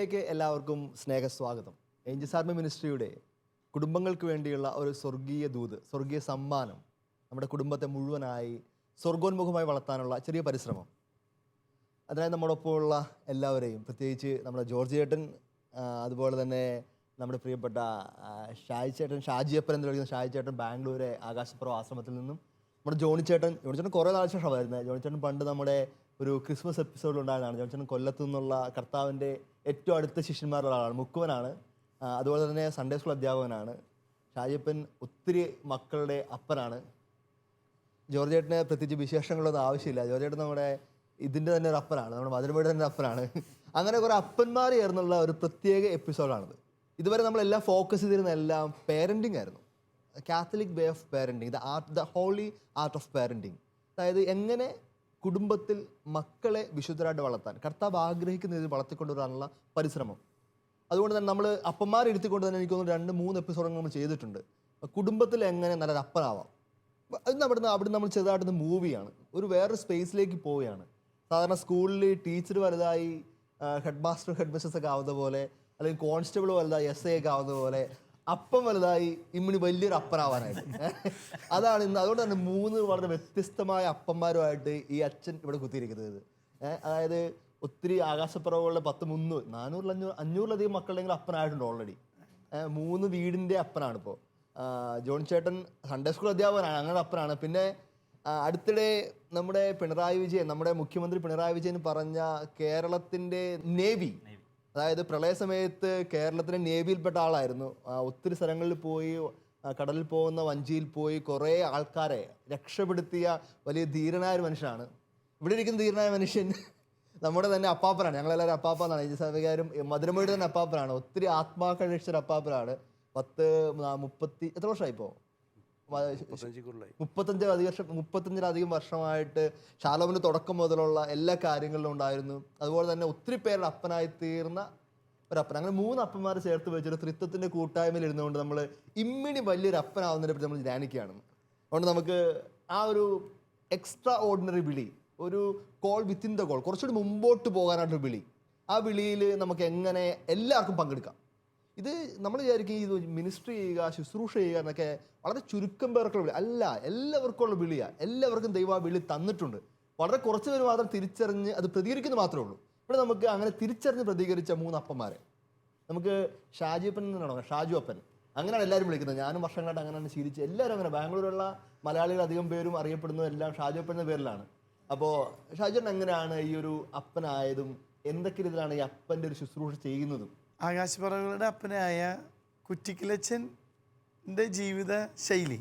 ന്യൂസിലേക്ക് എല്ലാവർക്കും സ്നേഹസ്വാഗതം. Angeles army മിനിസ്ട്രിയുടെ കുടുംബങ്ങൾക്ക് വേണ്ടിയുള്ള ഒരു സ്വർഗീയ ദൂത്, സ്വർഗീയ സമ്മാനം, നമ്മുടെ കുടുംബത്തെ മുഴുവനായി സ്വർഗോന്മുഖമായി വളർത്താനുള്ള ചെറിയ പരിശ്രമം. അതിനായി നമ്മോടൊപ്പമുള്ള എല്ലാവരെയും, പ്രത്യേകിച്ച് നമ്മുടെ ജോർജ് ചേട്ടൻ, അതുപോലെ തന്നെ നമ്മുടെ പ്രിയപ്പെട്ട ഷാജിയപ്പൻ എന്ന് വിളിക്കുന്ന ഷാജി ചേട്ടൻ, ബാംഗ്ലൂരെ ആകാശപ്പുറം ആശ്രമത്തിൽ നിന്നും നമ്മുടെ ജോണി ചേട്ടൻ കുറേ നാൾ ശേഷം വരുന്നത്. ജോണി ചേട്ടൻ പണ്ട് നമ്മുടെ ഒരു ക്രിസ്മസ് എപ്പിസോഡിൽ ഉണ്ടായതാണ്. ജോണി ചേട്ടൻ കൊല്ലത്തു നിന്നുള്ള കർത്താവിൻ്റെ ഏറ്റവും അടുത്ത ശിഷ്യന്മാരുടെ ഒരാളാണ്, മുക്കുവനാണ്. അതുപോലെ തന്നെ സൺഡേ സ്കൂൾ അധ്യാപകനാണ്. ഷാജിയപ്പൻ ഒത്തിരി മക്കളുടെ അപ്പനാണ്. ജോർജ് ചേട്ടന് പ്രത്യേകിച്ച് വിശേഷങ്ങളൊന്നും ആവശ്യമില്ല. ജോർജ് ചേട്ടൻ നമ്മുടെ ഇതിൻ്റെ തന്നെ ഒരു അപ്പനാണ്, നമ്മുടെ മധുരമയുടെ തന്നെ അപ്പനാണ്. അങ്ങനെ കുറേ അപ്പന്മാർ ചേർന്നുള്ള ഒരു പ്രത്യേക എപ്പിസോഡാണിത്. ഇതുവരെ നമ്മളെല്ലാം ഫോക്കസ് ചെയ്തിരുന്ന എല്ലാം പേരൻറ്റിങ് ആയിരുന്നു. Catholic way of parenting, the holy art of parenting. അതായത് എങ്ങനെ കുടുംബത്തിൽ മക്കളെ വിശുദ്ധരായിട്ട് വളർത്താൻ കർത്താവ് ആഗ്രഹിക്കുന്ന രീതിയിൽ വളർത്തിക്കൊണ്ടുവരാനുള്ള പരിശ്രമം. അതുകൊണ്ട് തന്നെ നമ്മൾ അപ്പന്മാരെടുത്തിക്കൊണ്ട് തന്നെ എനിക്ക് തോന്നുന്നു 2-3 എപ്പിസോഡുകൾ നമ്മൾ ചെയ്തിട്ടുണ്ട്. കുടുംബത്തിൽ എങ്ങനെ നല്ലൊരു അപ്പനാവാം. അതിന് അവിടെ നമ്മൾ ചെറുതായിട്ടൊന്ന് മൂവ് ചെയ്യാണ്, ഒരു വേറൊരു സ്പേസിലേക്ക് പോവുകയാണ്. സാധാരണ സ്കൂളിൽ ടീച്ചർ വലുതായി ഹെഡ് മാസ്റ്റർ ഹെഡ് മിസ്സസ് ഒക്കെ ആവുന്ന പോലെ, അല്ലെങ്കിൽ കോൺസ്റ്റബിൾ വലുതായി SA ഒക്കെ ആവുന്ന പോലെ, അപ്പം വലുതായി ഇമ്മിണി വലിയൊരു അപ്പനാവാനായിട്ട്. അതാണ് ഇന്ന്. അതുകൊണ്ട് തന്നെ 3 വളരെ വ്യത്യസ്തമായ അപ്പന്മാരുമായിട്ട് ഈ അച്ഛൻ ഇവിടെ കുത്തിയിരിക്കുന്നത്. അതായത് ഒത്തിരി ആകാശപ്പുറവുകളുടെ 10, 300, 500-ലധികം മക്കളുടെങ്കിലും അപ്പനായിട്ടുണ്ട് ഓൾറെഡി. 3 വീടിൻ്റെ അപ്പനാണ് ഇപ്പോൾ. ജോൺ ചേട്ടൻ സൺഡേ സ്കൂൾ അധ്യാപകനാണ്, അങ്ങനെ അപ്പനാണ്. പിന്നെ അടുത്തിടെ നമ്മുടെ നമ്മുടെ മുഖ്യമന്ത്രി പിണറായി വിജയൻ പറഞ്ഞ കേരളത്തിൻ്റെ നേവി, അതായത് പ്രളയ സമയത്ത് കേരളത്തിൻ്റെ നേവിയിൽപ്പെട്ട ആളായിരുന്നു. ഒത്തിരി സ്ഥലങ്ങളിൽ പോയി, കടലിൽ പോകുന്ന വഞ്ചിയിൽ പോയി കുറേ ആൾക്കാരെ രക്ഷപ്പെടുത്തിയ വലിയ ധീരനായ ഒരു മനുഷ്യനാണ്. ഇവിടെ ഇരിക്കുന്ന ധീരനായ മനുഷ്യൻ നമ്മുടെ തന്നെ അപ്പാപ്പനാണ്. ഞങ്ങളെല്ലാവരും അപ്പാപ്പനാണ്. ഏജൻസാവികാരും മധുരമയുടെ തന്നെ അപ്പാപ്പനാണ്. ഒത്തിരി ആത്മാക്കൾ രക്ഷിച്ചൊരു അപ്പാപ്പനാണ്. 30 എത്ര വർഷമായി ഇപ്പോൾ? 35-ലധികം വർഷമായിട്ട് ശാലോമിൻ്റെ തുടക്കം മുതലുള്ള എല്ലാ കാര്യങ്ങളിലും ഉണ്ടായിരുന്നു. അതുപോലെ തന്നെ ഒത്തിരി പേരുടെ അപ്പനായി തീർന്ന ഒരപ്പൻ. അങ്ങനെ 3 അപ്പന്മാർ ചേർത്ത് വെച്ചൊരു ത്രിത്വത്തിൻ്റെ കൂട്ടായ്മയിൽ ഇരുന്നുകൊണ്ട് നമ്മൾ ഇമ്മിണി വലിയൊരു അപ്പനാവുന്നതിനെ പറ്റി നമ്മൾ ധ്യാനിക്കുകയാണ്. അതുകൊണ്ട് നമുക്ക് ആ ഒരു എക്സ്ട്രാ ഓർഡിനറി വിളി, ഒരു കോൾ വിത്തിൻ ദ കോൾ, കുറച്ചുകൂടി മുമ്പോട്ട് പോകാനായിട്ടൊരു വിളി, ആ വിളിയിൽ നമുക്ക് എങ്ങനെ എല്ലാവർക്കും പങ്കെടുക്കാം. ഇത് നമ്മൾ വിചാരിക്കും ഇത് മിനിസ്ട്രി ചെയ്യുക, ശുശ്രൂഷ ചെയ്യുക എന്നൊക്കെ വളരെ ചുരുക്കം പേർക്കുള്ള വിളി അല്ല, എല്ലാവർക്കുള്ള വിളിയാണ്. എല്ലാവർക്കും ദൈവം ആ വിളി തന്നിട്ടുണ്ട്. വളരെ കുറച്ച് പേര് മാത്രം തിരിച്ചറിഞ്ഞ് അത് പ്രതികരിക്കുന്ന മാത്രമേ ഉള്ളൂ. ഇവിടെ നമുക്ക് അങ്ങനെ തിരിച്ചറിഞ്ഞ് പ്രതികരിച്ച 3 അപ്പന്മാരെ നമുക്ക് ഷാജിയപ്പൻ എന്നാണോ, ഷാജു അപ്പൻ, അങ്ങനെയാണ് എല്ലാവരും വിളിക്കുന്നത്. ഞാനും വർഷങ്ങളായിട്ട് അങ്ങനെയാണ് ശീലിച്ച്. എല്ലാവരും അങ്ങനെ, ബാംഗ്ലൂരിലുള്ള മലയാളികൾ അധികം പേരും അറിയപ്പെടുന്നത് എല്ലാം ഷാജു അപ്പൻ എന്ന പേരിലാണ്. അപ്പോൾ ഷാജുൻ എങ്ങനെയാണ് ഈ ഒരു അപ്പനായതും എന്തൊക്കെ രീതിയിലാണ് ഈ അപ്പൻ്റെ ഒരു ശുശ്രൂഷ ചെയ്യുന്നതും? ആകാശപ്പറവുകളുടെ അപ്പനായ കുറ്റിക്കിലച്ചൻ്റെ ജീവിത ശൈലി.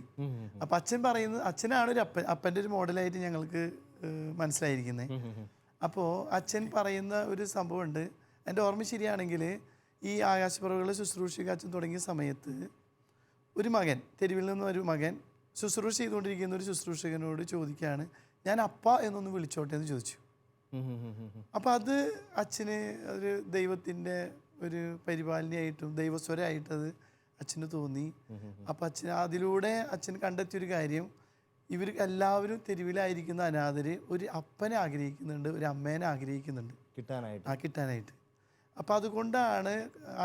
അപ്പം അച്ഛൻ പറയുന്നത്, അച്ഛനാണ് ഒരു അപ്പൻ്റെ ഒരു മോഡലായിട്ട് ഞങ്ങൾക്ക് മനസ്സിലായിരിക്കുന്നത്. അപ്പോൾ അച്ഛൻ പറയുന്ന ഒരു സംഭവമുണ്ട്. എൻ്റെ ഓർമ്മ ശരിയാണെങ്കിൽ ഈ ആകാശപ്പറവുകളെ ശുശ്രൂഷയ്ക്ക് അച്ഛൻ തുടങ്ങിയ സമയത്ത് ഒരു മകൻ, തെരുവിൽ നിന്ന് ഒരു മകൻ ശുശ്രൂഷ ചെയ്തുകൊണ്ടിരിക്കുന്ന ഒരു ശുശ്രൂഷകനോട് ചോദിക്കുകയാണ്, ഞാൻ അപ്പ എന്നൊന്ന് വിളിച്ചോട്ടെ എന്ന് ചോദിച്ചു. അപ്പം അത് അച്ഛന് ഒരു ദൈവത്തിൻ്റെ ഒരു പരിപാലനയായിട്ടും ദൈവസ്വരമായിട്ടത് അച്ഛന് തോന്നി. അപ്പം അതിലൂടെ അച്ഛൻ കണ്ടെത്തിയൊരു കാര്യം, ഇവർ എല്ലാവരും തെരുവിലായിരിക്കുന്ന അനാഥര് ഒരു അപ്പനെ ആഗ്രഹിക്കുന്നുണ്ട്, ഒരു അമ്മേനെ ആഗ്രഹിക്കുന്നുണ്ട് കിട്ടാനായിട്ട്. അപ്പം അതുകൊണ്ടാണ്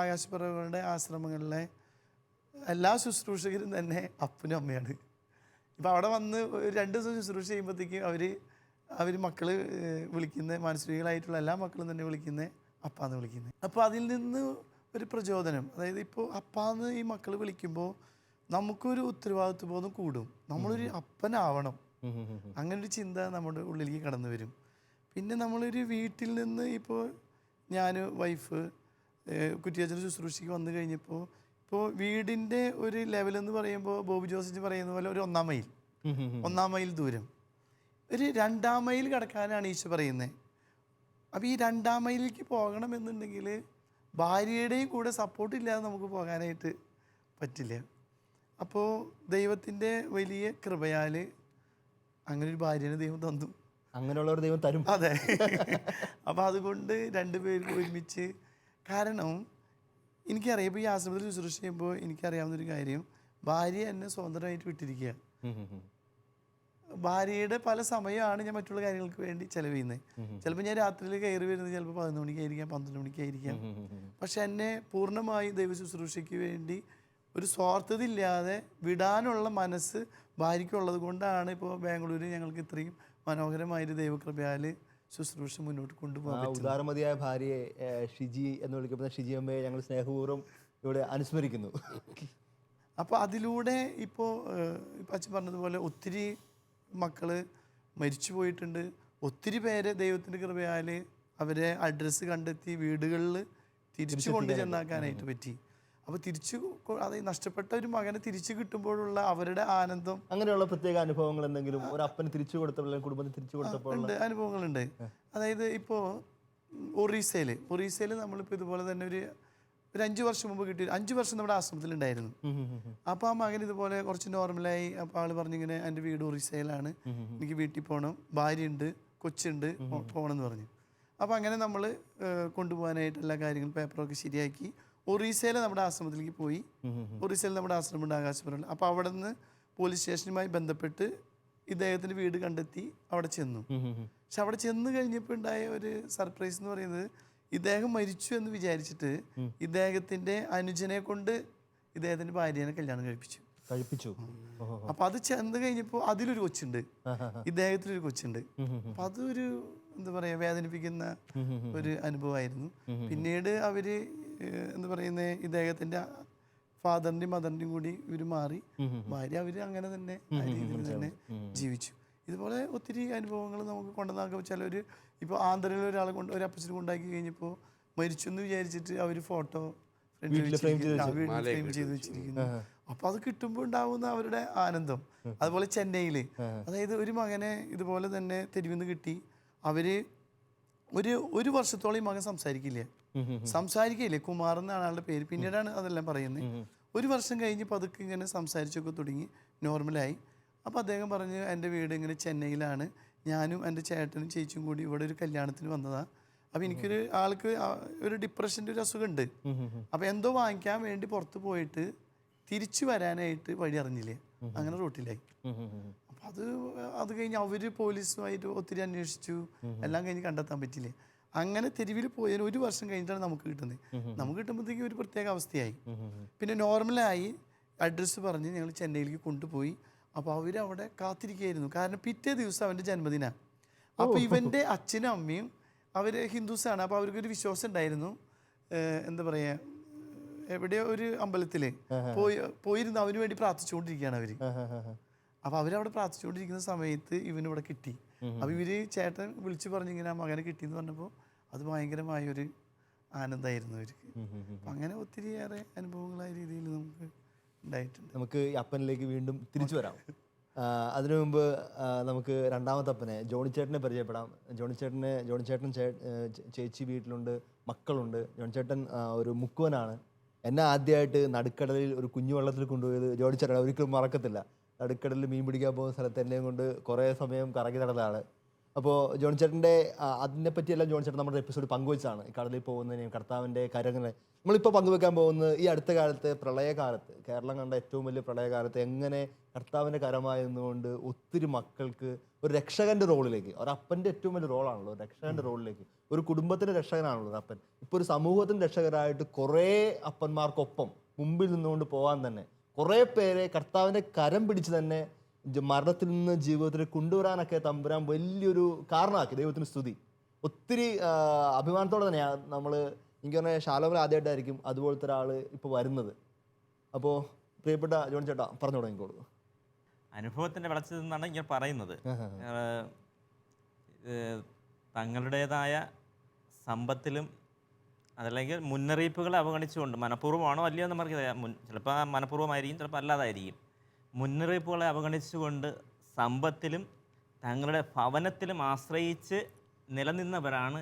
ആകാശപ്പറവുകളുടെ ആശ്രമങ്ങളിലെ എല്ലാ ശുശ്രൂഷകരും തന്നെ അപ്പനും അമ്മയാണ്. ഇപ്പം അവിടെ വന്ന് 2 ദിവസം ശുശ്രൂഷ ചെയ്യുമ്പോഴത്തേക്കും അവർ മക്കൾ വിളിക്കുന്ന മാനസികങ്ങളായിട്ടുള്ള എല്ലാ മക്കളും തന്നെ വിളിക്കുന്നത് അപ്പാന്ന് വിളിക്കുന്നത്. അപ്പോൾ അതിൽ നിന്ന് ഒരു പ്രചോദനം, അതായത് ഇപ്പോൾ അപ്പാന്ന് ഈ മക്കൾ വിളിക്കുമ്പോൾ നമുക്കൊരു ഉത്തരവാദിത്വ ബോധം കൂടും, നമ്മളൊരു അപ്പനാവണം, അങ്ങനൊരു ചിന്ത നമ്മുടെ ഉള്ളിലേക്ക് കടന്നു വരും. പിന്നെ നമ്മളൊരു വീട്ടിൽ നിന്ന് ഇപ്പോൾ ഞാൻ വൈഫ് കുറ്റിയച്ഛന് ശുശ്രൂഷയ്ക്ക് വന്നു കഴിഞ്ഞപ്പോൾ, ഇപ്പോൾ വീടിൻ്റെ ഒരു ലെവലെന്ന് പറയുമ്പോൾ ബോബി ജോസഫ് പറയുന്ന പോലെ ഒരു 1 മൈൽ ദൂരം, ഒരു 2 മൈൽ കടക്കാനാണ് ഈശോ പറയുന്നത്. അപ്പോൾ ഈ 2 മൈലിലേക്ക് പോകണമെന്നുണ്ടെങ്കിൽ ഭാര്യയുടെയും കൂടെ സപ്പോർട്ടില്ലാതെ നമുക്ക് പോകാനായിട്ട് പറ്റില്ല. അപ്പോൾ ദൈവത്തിൻ്റെ വലിയ കൃപയാൽ അങ്ങനെ ഒരു ഭാര്യനെ ദൈവം തന്നു, അങ്ങനെയുള്ളവർ ദൈവം തരും. അതെ. അപ്പോൾ അതുകൊണ്ട് 2 പേരും ഒരുമിച്ച്, കാരണം എനിക്കറിയാം, ഇപ്പോൾ ഈ ആശ്രമത്തിൽ ശുശ്രൂഷ ചെയ്യുമ്പോൾ എനിക്കറിയാവുന്നൊരു കാര്യം, ഭാര്യ എന്നെ സ്വതന്ത്രമായിട്ട് വിട്ടിരിക്കുക. ഭാര്യയുടെ പല സമയമാണ് ഞാൻ മറ്റുള്ള കാര്യങ്ങൾക്ക് വേണ്ടി ചെലവ് ചെയ്യുന്നത്. ചിലപ്പോൾ ഞാൻ രാത്രിയിൽ കയറി വരുന്നത് ചിലപ്പോൾ 11 മണിക്കായിരിക്കാം, 12 മണിക്കായിരിക്കാം. പക്ഷെ എന്നെ പൂർണ്ണമായി ദൈവ ശുശ്രൂഷയ്ക്ക് വേണ്ടി ഒരു സ്വാർത്ഥതയില്ലാതെ വിടാനുള്ള മനസ്സ് ഭാര്യയ്ക്കുള്ളത് കൊണ്ടാണ് ഇപ്പോൾ ബാംഗ്ലൂരിൽ ഞങ്ങൾക്ക് ഇത്രയും മനോഹരമായൊരു ദൈവകൃപയാൽ ശുശ്രൂഷ മുന്നോട്ട് കൊണ്ടുപോകാൻ പറ്റും. ഉദാരമതിയായ ഭാര്യയെ ഷിജി എന്ന് വിളിക്കപ്പെടുന്ന ഷിജി അമ്മയെ ഞങ്ങൾ സ്നേഹപൂർവ്വം ഇവിടെ അനുസ്മരിക്കുന്നു. അപ്പോൾ അതിലൂടെ ഇപ്പോൾ അച്ഛൻ പറഞ്ഞതുപോലെ ഒത്തിരി മക്കൾ മരിച്ചു പോയിട്ടുണ്ട്. ഒത്തിരി പേര് ദൈവത്തിൻ്റെ കൃപയാൽ അവരെ അഡ്രസ്സ് കണ്ടെത്തി വീടുകളിൽ തിരിച്ചു കൊണ്ട് ചെന്നാക്കാനായിട്ട് പറ്റി. അപ്പോൾ അതായത് നഷ്ടപ്പെട്ട ഒരു മകനെ തിരിച്ചു കിട്ടുമ്പോഴുള്ള അവരുടെ ആനന്ദം, അങ്ങനെയുള്ള പ്രത്യേക അനുഭവങ്ങൾ എന്തെങ്കിലും ഒരു അപ്പന് തിരിച്ചു കൊടുത്തപ്പോൾ കുടുംബത്തിന് തിരിച്ചു കൊടുത്തപ്പോൾ ഉണ്ട്, അനുഭവങ്ങളുണ്ട്. അതായത് ഇപ്പോൾ ഒറീസയിൽ നമ്മളിപ്പോൾ ഇതുപോലെ തന്നെ ഒരു 5 വർഷം മുമ്പ് കിട്ടി. 5 വർഷം നമ്മുടെ ആശ്രമത്തിലുണ്ടായിരുന്നു. അപ്പോൾ ആ മകൻ ഇതുപോലെ കുറച്ച് നോർമലായി. അപ്പോൾ ആൾ പറഞ്ഞിങ്ങനെ എൻ്റെ വീട് ഒറീസയിലാണ്, എനിക്ക് വീട്ടിൽ പോകണം, ഭാര്യയുണ്ട്, കൊച്ചുണ്ട്, പോകണം എന്ന് പറഞ്ഞു. അപ്പോൾ അങ്ങനെ നമ്മൾ കൊണ്ടുപോകാനായിട്ട് എല്ലാ കാര്യങ്ങളും പേപ്പറൊക്കെ ശരിയാക്കി ഒറീസയിൽ നമ്മുടെ ആശ്രമത്തിലേക്ക് പോയി. ഒറീസയിൽ നമ്മുടെ ആശ്രമമുണ്ട് ആകാശപുരമുണ്ട്. അപ്പോൾ അവിടെ നിന്ന് പോലീസ് സ്റ്റേഷനുമായി ബന്ധപ്പെട്ട് ഇദ്ദേഹത്തിൻ്റെ വീട് കണ്ടെത്തി അവിടെ ചെന്നു. പക്ഷെ അവിടെ ചെന്ന് കഴിഞ്ഞപ്പോൾ ഉണ്ടായ ഒരു സർപ്രൈസ് എന്ന് പറയുന്നത്, ഇദ്ദേഹം മരിച്ചു എന്ന് വിചാരിച്ചിട്ട് ഇദ്ദേഹത്തിൻ്റെ അനുജനെ കൊണ്ട് ഇദ്ദേഹത്തിൻ്റെ ഭാര്യനെ കല്യാണം കഴിപ്പിച്ചു. അപ്പോൾ അത് ചെന്ന് കഴിഞ്ഞപ്പോൾ അതിലൊരു കൊച്ചുണ്ട്, ഇദ്ദേഹത്തിനൊരു കൊച്ചുണ്ട്. അപ്പം അതൊരു എന്താ പറയുക വേദനിപ്പിക്കുന്ന ഒരു അനുഭവമായിരുന്നു. പിന്നീട് അവര് എന്താ പറയുന്നത്, ഇദ്ദേഹത്തിൻ്റെ ഫാദറിൻ്റെയും മദറിൻ്റെയും കൂടി ഇവർ മാറി ഭാര്യ അവർ അങ്ങനെ തന്നെ ആ രീതിയിൽ തന്നെ ജീവിച്ചു. ഇതുപോലെ ഒത്തിരി അനുഭവങ്ങൾ നമുക്ക് കൊണ്ടുവന്നാക്കാൻ. ചിലർ ഇപ്പോൾ ആന്ധ്രയിൽ ഒരു അപ്പച്ചനെ കൊണ്ടാക്കി കഴിഞ്ഞപ്പോൾ മരിച്ചു എന്ന് വിചാരിച്ചിട്ട് അവർ ഫോട്ടോ ഫ്രെയിം ചെയ്ത് വെച്ചിരിക്കുന്നു. അപ്പോൾ അത് കിട്ടുമ്പോൾ ഉണ്ടാവുന്ന അവരുടെ ആനന്ദം. അതുപോലെ ചെന്നൈയിൽ അതായത് ഒരു മകനെ ഇതുപോലെ തന്നെ തെരുവിൽ നിന്ന് കിട്ടി. അവര് ഒരു വർഷത്തോളം ഈ മകൻ സംസാരിക്കില്ലേ, കുമാർ എന്നാണ് ആളുടെ പേര്. പിന്നീടാണ് അതെല്ലാം പറയുന്നത്. 1 വർഷം കഴിഞ്ഞ് പതുക്കെ ഇങ്ങനെ സംസാരിച്ചൊക്കെ തുടങ്ങി, നോർമലായി. അപ്പോൾ അദ്ദേഹം പറഞ്ഞു, എൻ്റെ വീട് ഇങ്ങനെ ചെന്നൈയിലാണ്, ഞാനും എൻ്റെ ചേട്ടനും ചേച്ചിയും കൂടി ഇവിടെ ഒരു കല്യാണത്തിന് വന്നതാണ്. അപ്പോൾ എനിക്കൊരു ആൾക്ക് ഒരു ഡിപ്രഷൻ്റെ ഒരു അസുഖമുണ്ട്. അപ്പോൾ എന്തോ വാങ്ങിക്കാൻ വേണ്ടി പുറത്ത് പോയിട്ട് തിരിച്ചു വരാനായിട്ട് വഴി അറിഞ്ഞില്ലേ, അങ്ങനെ റോട്ടിലായി. അപ്പം അത് കഴിഞ്ഞ് അവർ പോലീസുമായിട്ട് ഒത്തിരി അന്വേഷിച്ചു, എല്ലാം കഴിഞ്ഞ് കണ്ടെത്താൻ പറ്റില്ലേ. അങ്ങനെ തെരുവിൽ പോയതിന് 1 വർഷം കഴിഞ്ഞിട്ടാണ് നമുക്ക് കിട്ടുന്നത്. നമുക്ക് കിട്ടുമ്പോഴത്തേക്കും ഒരു പ്രത്യേക അവസ്ഥയായി. പിന്നെ നോർമലായി അഡ്രസ്സ് പറഞ്ഞ് ഞങ്ങൾ ചെന്നൈയിലേക്ക് കൊണ്ടുപോയി. അപ്പോൾ അവരവിടെ കാത്തിരിക്കുകയായിരുന്നു. കാരണം പിറ്റേ ദിവസം അവൻ്റെ ജന്മദിനമാണ്. അപ്പോൾ ഇവൻ്റെ അച്ഛനും അമ്മയും അവർ ഹിന്ദുസാണ്. അപ്പോൾ അവർക്കൊരു വിശ്വാസം ഉണ്ടായിരുന്നു, എന്താ പറയുക, എവിടെയോ ഒരു അമ്പലത്തിൽ പോയിരുന്ന് അവന് വേണ്ടി പ്രാർത്ഥിച്ചുകൊണ്ടിരിക്കുകയാണ് അവർ. അപ്പോൾ അവരവിടെ പ്രാർത്ഥിച്ചുകൊണ്ടിരിക്കുന്ന സമയത്ത് ഇവനിവിടെ കിട്ടി. അപ്പോൾ ഇവര് ചേട്ടൻ വിളിച്ചു പറഞ്ഞു ഇങ്ങനെ ആ മകനെ കിട്ടിയെന്ന് പറഞ്ഞപ്പോൾ അത് ഭയങ്കരമായൊരു ആനന്ദമായിരുന്നു അവർക്ക്. അപ്പം അങ്ങനെ ഒത്തിരിയേറെ അനുഭവങ്ങളായ രീതിയിൽ നമുക്ക് ഉണ്ടായിട്ടുണ്ട്. നമുക്ക് ഈ അപ്പനിലേക്ക് വീണ്ടും തിരിച്ചു വരാം. അതിനു മുമ്പ് നമുക്ക് രണ്ടാമത്തെ അപ്പനെ ജോണിച്ചേട്ടനെ പരിചയപ്പെടാം. ജോണിച്ചേട്ടൻ ചേച്ചി വീട്ടിലുണ്ട്, മക്കളുണ്ട്. ജോണിച്ചേട്ടൻ ഒരു മുക്കുവനാണ്. എന്നെ ആദ്യമായിട്ട് നടുക്കടലിൽ ഒരു കുഞ്ഞു വെള്ളത്തിൽ കൊണ്ടുപോയത് ജോണിച്ചേട്ടൻ ഒരിക്കലും മറക്കത്തില്ല. നടുക്കടലിൽ മീൻ പിടിക്കാൻ പോകുന്ന സ്ഥലത്ത് എന്നെയും കൊണ്ട് കുറേ സമയം കറങ്ങി നടന്നതാണ്. അപ്പോൾ ജോണിച്ചേട്ടൻ്റെ അതിനെപ്പറ്റിയെല്ലാം ജോണിച്ചേട്ടൻ നമ്മുടെ എപ്പിസോഡ് പങ്കുവെച്ചാണ്. ഈ കടലിൽ പോകുന്നതിനെയും കർത്താവിൻ്റെ കാര്യങ്ങളെ നമ്മളിപ്പോൾ പങ്കുവെക്കാൻ പോകുന്നത് ഈ അടുത്ത കാലത്ത് പ്രളയകാലത്ത്, കേരളം കണ്ട ഏറ്റവും വലിയ പ്രളയകാലത്ത് എങ്ങനെ കർത്താവിൻ്റെ കരമായിരുന്നുകൊണ്ട് ഒത്തിരി മക്കൾക്ക് ഒരു രക്ഷകൻ്റെ റോളിലേക്ക്, ഒരപ്പൻ്റെ ഏറ്റവും വലിയ റോളാണല്ലോ രക്ഷകൻ്റെ റോളിലേക്ക്, ഒരു കുടുംബത്തിൻ്റെ രക്ഷകനാണല്ലോ അപ്പൻ. ഇപ്പോൾ ഒരു സമൂഹത്തിൻ്റെ രക്ഷകരായിട്ട് കുറേ അപ്പന്മാർക്കൊപ്പം മുമ്പിൽ നിന്നുകൊണ്ട് പോകാൻ തന്നെ കുറേ പേരെ കർത്താവിൻ്റെ കരം പിടിച്ച് തന്നെ മരണത്തിൽ നിന്ന് ജീവിതത്തിൽ കൊണ്ടുവരാനൊക്കെ തമ്പുരാൻ വലിയൊരു കാരണമാക്കി. ദൈവത്തിന് സ്തുതി. ഒത്തിരി അഭിമാനത്തോടെ തന്നെയാണ് നമ്മൾ, എനിക്ക് പറഞ്ഞാൽ ശാലോമിൽ ആദ്യമായിട്ടായിരിക്കും അതുപോലത്തെ ഒരാൾ ഇപ്പോൾ വരുന്നത്. അപ്പോൾ പ്രിയപ്പെട്ട ജോൺ ചേട്ടാ പറഞ്ഞു തുടങ്ങിക്കോളൂ. അനുഭവത്തിൻ്റെ വെളച്ചത്തിൽ നിന്നാണ് ഇങ്ങനെ പറയുന്നത്. തങ്ങളുടേതായ സമ്പത്തിലും അതല്ലെങ്കിൽ മുന്നറിയിപ്പുകളെ അവഗണിച്ചുകൊണ്ട്, മനഃപൂർവ്വമാണോ അല്ലയോ എന്ന് നമുക്ക് ചിലപ്പോൾ മനഃപൂർവ്വമായിരിക്കും, ചിലപ്പോൾ അല്ലാതായിരിക്കും. മുന്നറിയിപ്പുകളെ അവഗണിച്ചുകൊണ്ട് സമ്പത്തിലും തങ്ങളുടെ ഭവനത്തിലും ആശ്രയിച്ച് നിലനിന്നവരാണ്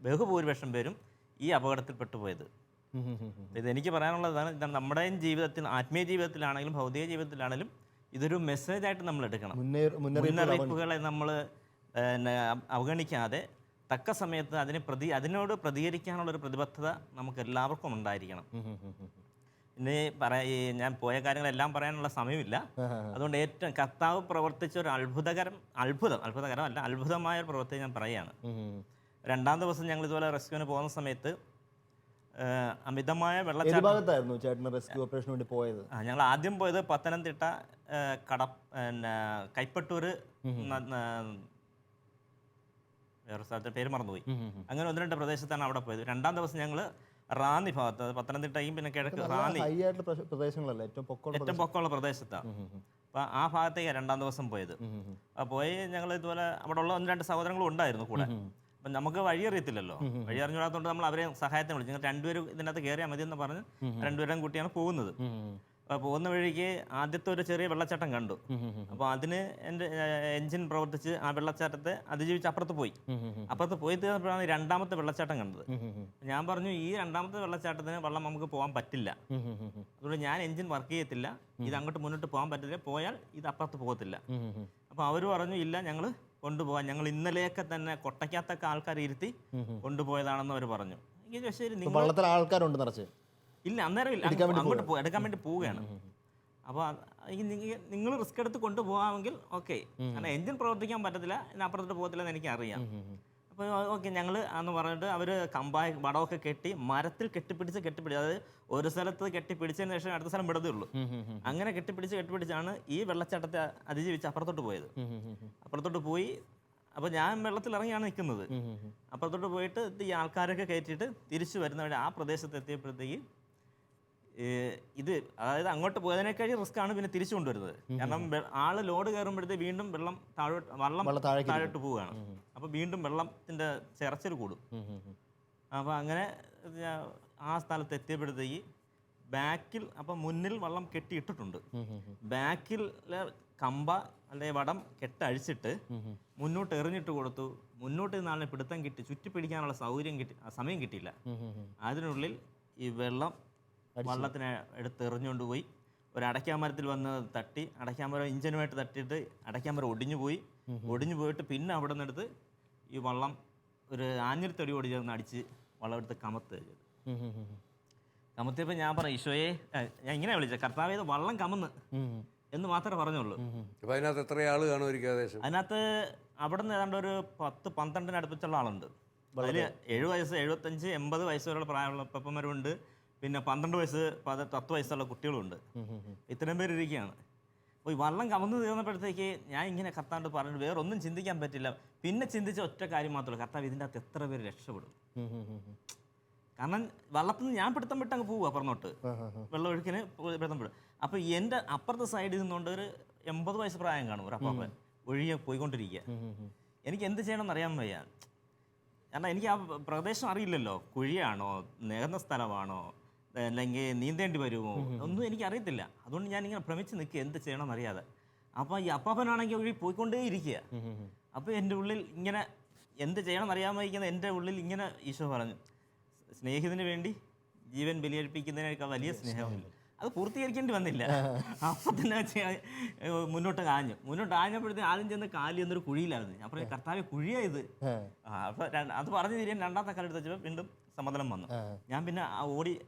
ബഹുഭൂരിപക്ഷം പേരും ഈ അപകടത്തിൽപ്പെട്ടു പോയത്. ഇതെനിക്ക് പറയാനുള്ളതാണ്. നമ്മുടെയും ജീവിതത്തിൽ, ആത്മീയ ജീവിതത്തിലാണെങ്കിലും ഭൗതിക ജീവിതത്തിലാണെങ്കിലും ഇതൊരു മെസ്സേജായിട്ട് നമ്മൾ എടുക്കണം. മുന്നറിയിപ്പുകളെ നമ്മൾ അവഗണിക്കാതെ തക്ക സമയത്ത് അതിനോട് പ്രതികരിക്കാനുള്ളൊരു പ്രതിബദ്ധത നമുക്ക് എല്ലാവർക്കും ഉണ്ടായിരിക്കണം. ഇനി ഞാൻ പോയ കാര്യങ്ങളെല്ലാം പറയാനുള്ള സമയമില്ല. അതുകൊണ്ട് ഏറ്റവും കർത്താവ് പ്രവർത്തിച്ച ഒരു അത്ഭുതമായ ഒരു പ്രവൃത്തി ഞാൻ പറയുകയാണ്. 2-ാം ദിവസം ഞങ്ങൾ ഇതുപോലെ റെസ്ക്യൂവിന് പോകുന്ന സമയത്ത് അമിതമായ വെള്ളച്ചാട്ടം. ഭാഗത്തായിരുന്നു ചേട്ടന് റെസ്ക്യൂ ഓപ്പറേഷന് വേണ്ടി പോയത്? ഞങ്ങൾ ആദ്യം പോയത് പത്തനംതിട്ട കൈപ്പട്ടൂർ വേറെ സ്ഥലത്തെ പേര് മറന്നുപോയി. അങ്ങനെ 1-2 പ്രദേശത്താണ് അവിടെ പോയത്. 2-ാം ദിവസം ഞങ്ങൾ റാന്നി ഭാഗത്ത്, പത്തനംതിട്ടയും പിന്നെ കിഴക്ക് റാന്നി പ്രദേശങ്ങളല്ലേ ഏറ്റവും പൊക്കമുള്ള പ്രദേശത്താണ്. അപ്പോൾ ആ ഭാഗത്തേക്കാണ് 2-ാം ദിവസം പോയത്. അപ്പോൾ പോയി ഞങ്ങൾ ഇതുപോലെ അവിടെ ഉള്ള 1-2 സഹോദരങ്ങളും ഉണ്ടായിരുന്നു കൂടെ. അപ്പം നമുക്ക് വഴി അറിയത്തില്ലല്ലോ, വഴി അറിഞ്ഞുകൂടാത്തതുകൊണ്ട് നമ്മൾ അവരെ സഹായത്തിന് വിളിച്ചു. നിങ്ങൾ 2 പേരും ഇതിനകത്ത് കയറിയാൽ മതി എന്ന് പറഞ്ഞ് 2 പേരും കൂട്ടിയാണ് പോകുന്നത്. അപ്പോൾ പോകുന്ന വഴിക്ക് ആദ്യത്തെ ഒരു ചെറിയ വെള്ളച്ചാട്ടം കണ്ടു. അപ്പോൾ അതിന് എൻ്റെ എൻജിൻ പ്രവർത്തിച്ച് ആ വെള്ളച്ചാട്ടത്തെ അതിജീവിച്ച് അപ്പുറത്ത് പോയി തീർന്നപ്പോഴാണ് 2-ാമത്തെ വെള്ളച്ചാട്ടം കണ്ടത്. ഞാൻ പറഞ്ഞു ഈ 2-ാമത്തെ വെള്ളച്ചാട്ടത്തിന് വെള്ളം നമുക്ക് പോകാൻ പറ്റില്ല, അതുകൊണ്ട് ഞാൻ എൻജിൻ വർക്ക് ചെയ്യത്തില്ല, ഇത് അങ്ങോട്ട് മുന്നോട്ട് പോകാൻ പറ്റില്ല, പോയാൽ ഇത് അപ്പുറത്ത് പോകത്തില്ല. അപ്പോൾ അവർ പറഞ്ഞു ഇല്ല, ഞങ്ങൾ കൊണ്ടുപോകാൻ, ഞങ്ങൾ ഇന്നലെയൊക്കെ തന്നെ കൊട്ടയ്ക്കകത്തൊക്കെ ആൾക്കാർ ഇരുത്തി കൊണ്ടുപോയതാണെന്ന് അവർ പറഞ്ഞു. എനിക്ക് ശരി, നിങ്ങൾ ആൾക്കാരുണ്ട് നിറച്ച്? ഇല്ല, അന്നേരം ഇല്ല, അങ്ങോട്ട് എടുക്കാൻ വേണ്ടി പോവുകയാണ്. അപ്പോൾ നിങ്ങൾ റിസ്ക് എടുത്ത് കൊണ്ടുപോകാമെങ്കിൽ ഓക്കെ, കാരണം എൻജിൻ പ്രവർത്തിക്കാൻ പറ്റത്തില്ല, അപ്പുറത്തോട്ട് പോകത്തില്ലെന്ന് എനിക്കറിയാം. അപ്പോൾ ഓക്കെ ഞങ്ങൾ എന്ന് പറഞ്ഞിട്ട് അവർ വടമൊക്കെ കെട്ടി മരത്തിൽ കെട്ടിപ്പിടിച്ച് അതായത് ഒരു സ്ഥലത്ത് കെട്ടിപ്പിടിച്ചതിന് ശേഷം അടുത്ത സ്ഥലം വിടതേ ഉള്ളൂ. അങ്ങനെ കെട്ടിപ്പിടിച്ചാണ് ഈ വെള്ളച്ചാട്ടത്തെ അതിജീവിച്ച് അപ്പുറത്തോട്ട് പോയത്. അപ്പുറത്തോട്ട് പോയി അപ്പോൾ ഞാൻ വെള്ളത്തിൽ ഇറങ്ങിയാണ് നിൽക്കുന്നത്. അപ്പുറത്തോട്ട് പോയിട്ട് ഈ ആൾക്കാരൊക്കെ കയറ്റിയിട്ട് തിരിച്ചു വരുന്നവരെ ആ പ്രദേശത്ത് എത്തിയപ്പോഴത്തേക്ക് അതായത് അങ്ങോട്ട് പോയതിനേക്കാൾ റിസ്ക് ആണ് പിന്നെ തിരിച്ചു കൊണ്ടുവരുന്നത്. കാരണം ആള് ലോഡ് കയറുമ്പോഴത്തേക്ക് വീണ്ടും വെള്ളം താഴോട്ട് പോവുകയാണ്. അപ്പോൾ വീണ്ടും വെള്ളത്തിൻ്റെ ചിറച്ചിൽ കൂടും. അപ്പോൾ അങ്ങനെ ആ സ്ഥലത്ത് എത്തിയപ്പോഴത്തേക്ക് ബാക്കിൽ, അപ്പം മുന്നിൽ വെള്ളം കെട്ടിയിട്ടിട്ടുണ്ട്, ബാക്കിൽ കമ്പ അല്ലെങ്കിൽ വടം കെട്ടഴിച്ചിട്ട് മുന്നോട്ട് എറിഞ്ഞിട്ട് കൊടുത്തു. മുന്നോട്ട് നാളെ പിടുത്തം കിട്ടി, ചുറ്റി പിടിക്കാനുള്ള സമയം കിട്ടിയില്ല. അതിനുള്ളിൽ ഈ വള്ളത്തിനെ എടുത്തെറിഞ്ഞുകൊണ്ട് പോയി ഒരു അടയ്ക്കാമരത്തിൽ വന്ന് തട്ടി, അടയ്ക്കാമരം ഇഞ്ചനുമായിട്ട് തട്ടിയിട്ട് അടയ്ക്കാമരം ഒടിഞ്ഞു പോയിട്ട് പിന്നെ അവിടെ നിന്നെടുത്ത് ഈ വള്ളം ഒരു ആഞ്ഞിലത്തടിയോട് ചേർന്ന് അടിച്ച് വള്ളം എടുത്ത് കമത്തിയപ്പോൾ ഞാൻ പറഞ്ഞു ഈശോയെ, ഞാൻ ഇങ്ങനെ വിളിച്ചത് കർത്താവേ വള്ളം കമന്ന് എന്ന് മാത്രമേ പറഞ്ഞുള്ളൂ. അതിനകത്ത് എത്ര ആള് കാണുമായിരിക്കും ഏകദേശം? അതിനകത്ത് അവിടെ നിന്ന് ഏതാണ്ട് ഒരു 10-12 അടുപ്പിച്ചുള്ള ആളുണ്ട്. അതിൽ 70 വയസ്സ് 75 80 വയസ്സ് വരെയുള്ള പ്രായമുള്ള പപ്പന്മാരുണ്ട്, പിന്നെ 12 വയസ്സ് 10 വയസ്സുള്ള കുട്ടികളുണ്ട്. ഇത്രയും പേര് ഇരിക്കുകയാണ്. അപ്പോൾ ഈ വള്ളം കമന്ന് തീർന്നപ്പോഴത്തേക്ക് ഞാൻ ഇങ്ങനെ കർത്താവിനോട് പറഞ്ഞിട്ട് വേറെ ഒന്നും ചിന്തിക്കാൻ പറ്റില്ല. പിന്നെ ചിന്തിച്ച ഒറ്റ കാര്യം മാത്രമേ, കർത്താവ് ഇതിൻ്റെ അകത്ത് എത്ര പേര് രക്ഷപ്പെടും. കാരണം വള്ളത്തിൽ നിന്ന് ഞാൻ പിടുത്തം വിട്ട് അങ്ങ് പോവുക പറഞ്ഞോട്ട്, വെള്ളമൊഴുക്കിന് പിടുത്തം വിടും. അപ്പോൾ എൻ്റെ അപ്പുറത്തെ സൈഡിൽ നിന്നുകൊണ്ട് ഒരു 80 വയസ്സ് പ്രായം കാണും ഒരു അപ്പാപ്പൻ ഒഴിയെ പോയിക്കൊണ്ടിരിക്കുക. എനിക്ക് എന്ത് ചെയ്യണമെന്ന് അറിയാൻ വയ്യ. കാരണം എനിക്ക് ആ പ്രദേശം അറിയില്ലല്ലോ, കുഴിയാണോ നേർന്ന സ്ഥലമാണോ അല്ലെങ്കിൽ നീന്തേണ്ടി വരുമോ ഒന്നും എനിക്കറിയത്തില്ല. അതുകൊണ്ട് ഞാനിങ്ങനെ ഭ്രമിച്ച് നിൽക്കുക എന്ത് ചെയ്യണമെന്ന് അറിയാതെ. അപ്പോൾ ഈ അപ്പാപ്പനാണെങ്കിൽ ഒഴി പോയിക്കൊണ്ടേ ഇരിക്കുക. അപ്പോൾ എൻ്റെ ഉള്ളിൽ ഇങ്ങനെ എന്ത് ചെയ്യണമെന്ന് അറിയാൻ വയ്ക്കുന്ന എൻ്റെ ഉള്ളിൽ ഇങ്ങനെ ഈശോ പറഞ്ഞു, സ്നേഹിതന് വേണ്ടി ജീവൻ ബലിയർപ്പിക്കുന്നതിനേക്കാൾ വലിയ സ്നേഹമില്ല. അത് പൂർത്തീകരിക്കേണ്ടി വന്നില്ല. അപ്പം തന്നെ മുന്നോട്ട് ആഞ്ഞപ്പോഴത്തേക്ക് ആദ്യം ചെന്ന് കാലി എന്നൊരു കുഴിയിലായിരുന്നു. ഞാൻ പറഞ്ഞു കർത്താവ് കുഴിയായത്. അപ്പം അത് പറഞ്ഞു തിരിയാൻ 2-ാമത്തെ കാലെടുത്ത് വെച്ചപ്പോൾ വീണ്ടും സമ്മതനം വന്നു. ഞാൻ പിന്നെ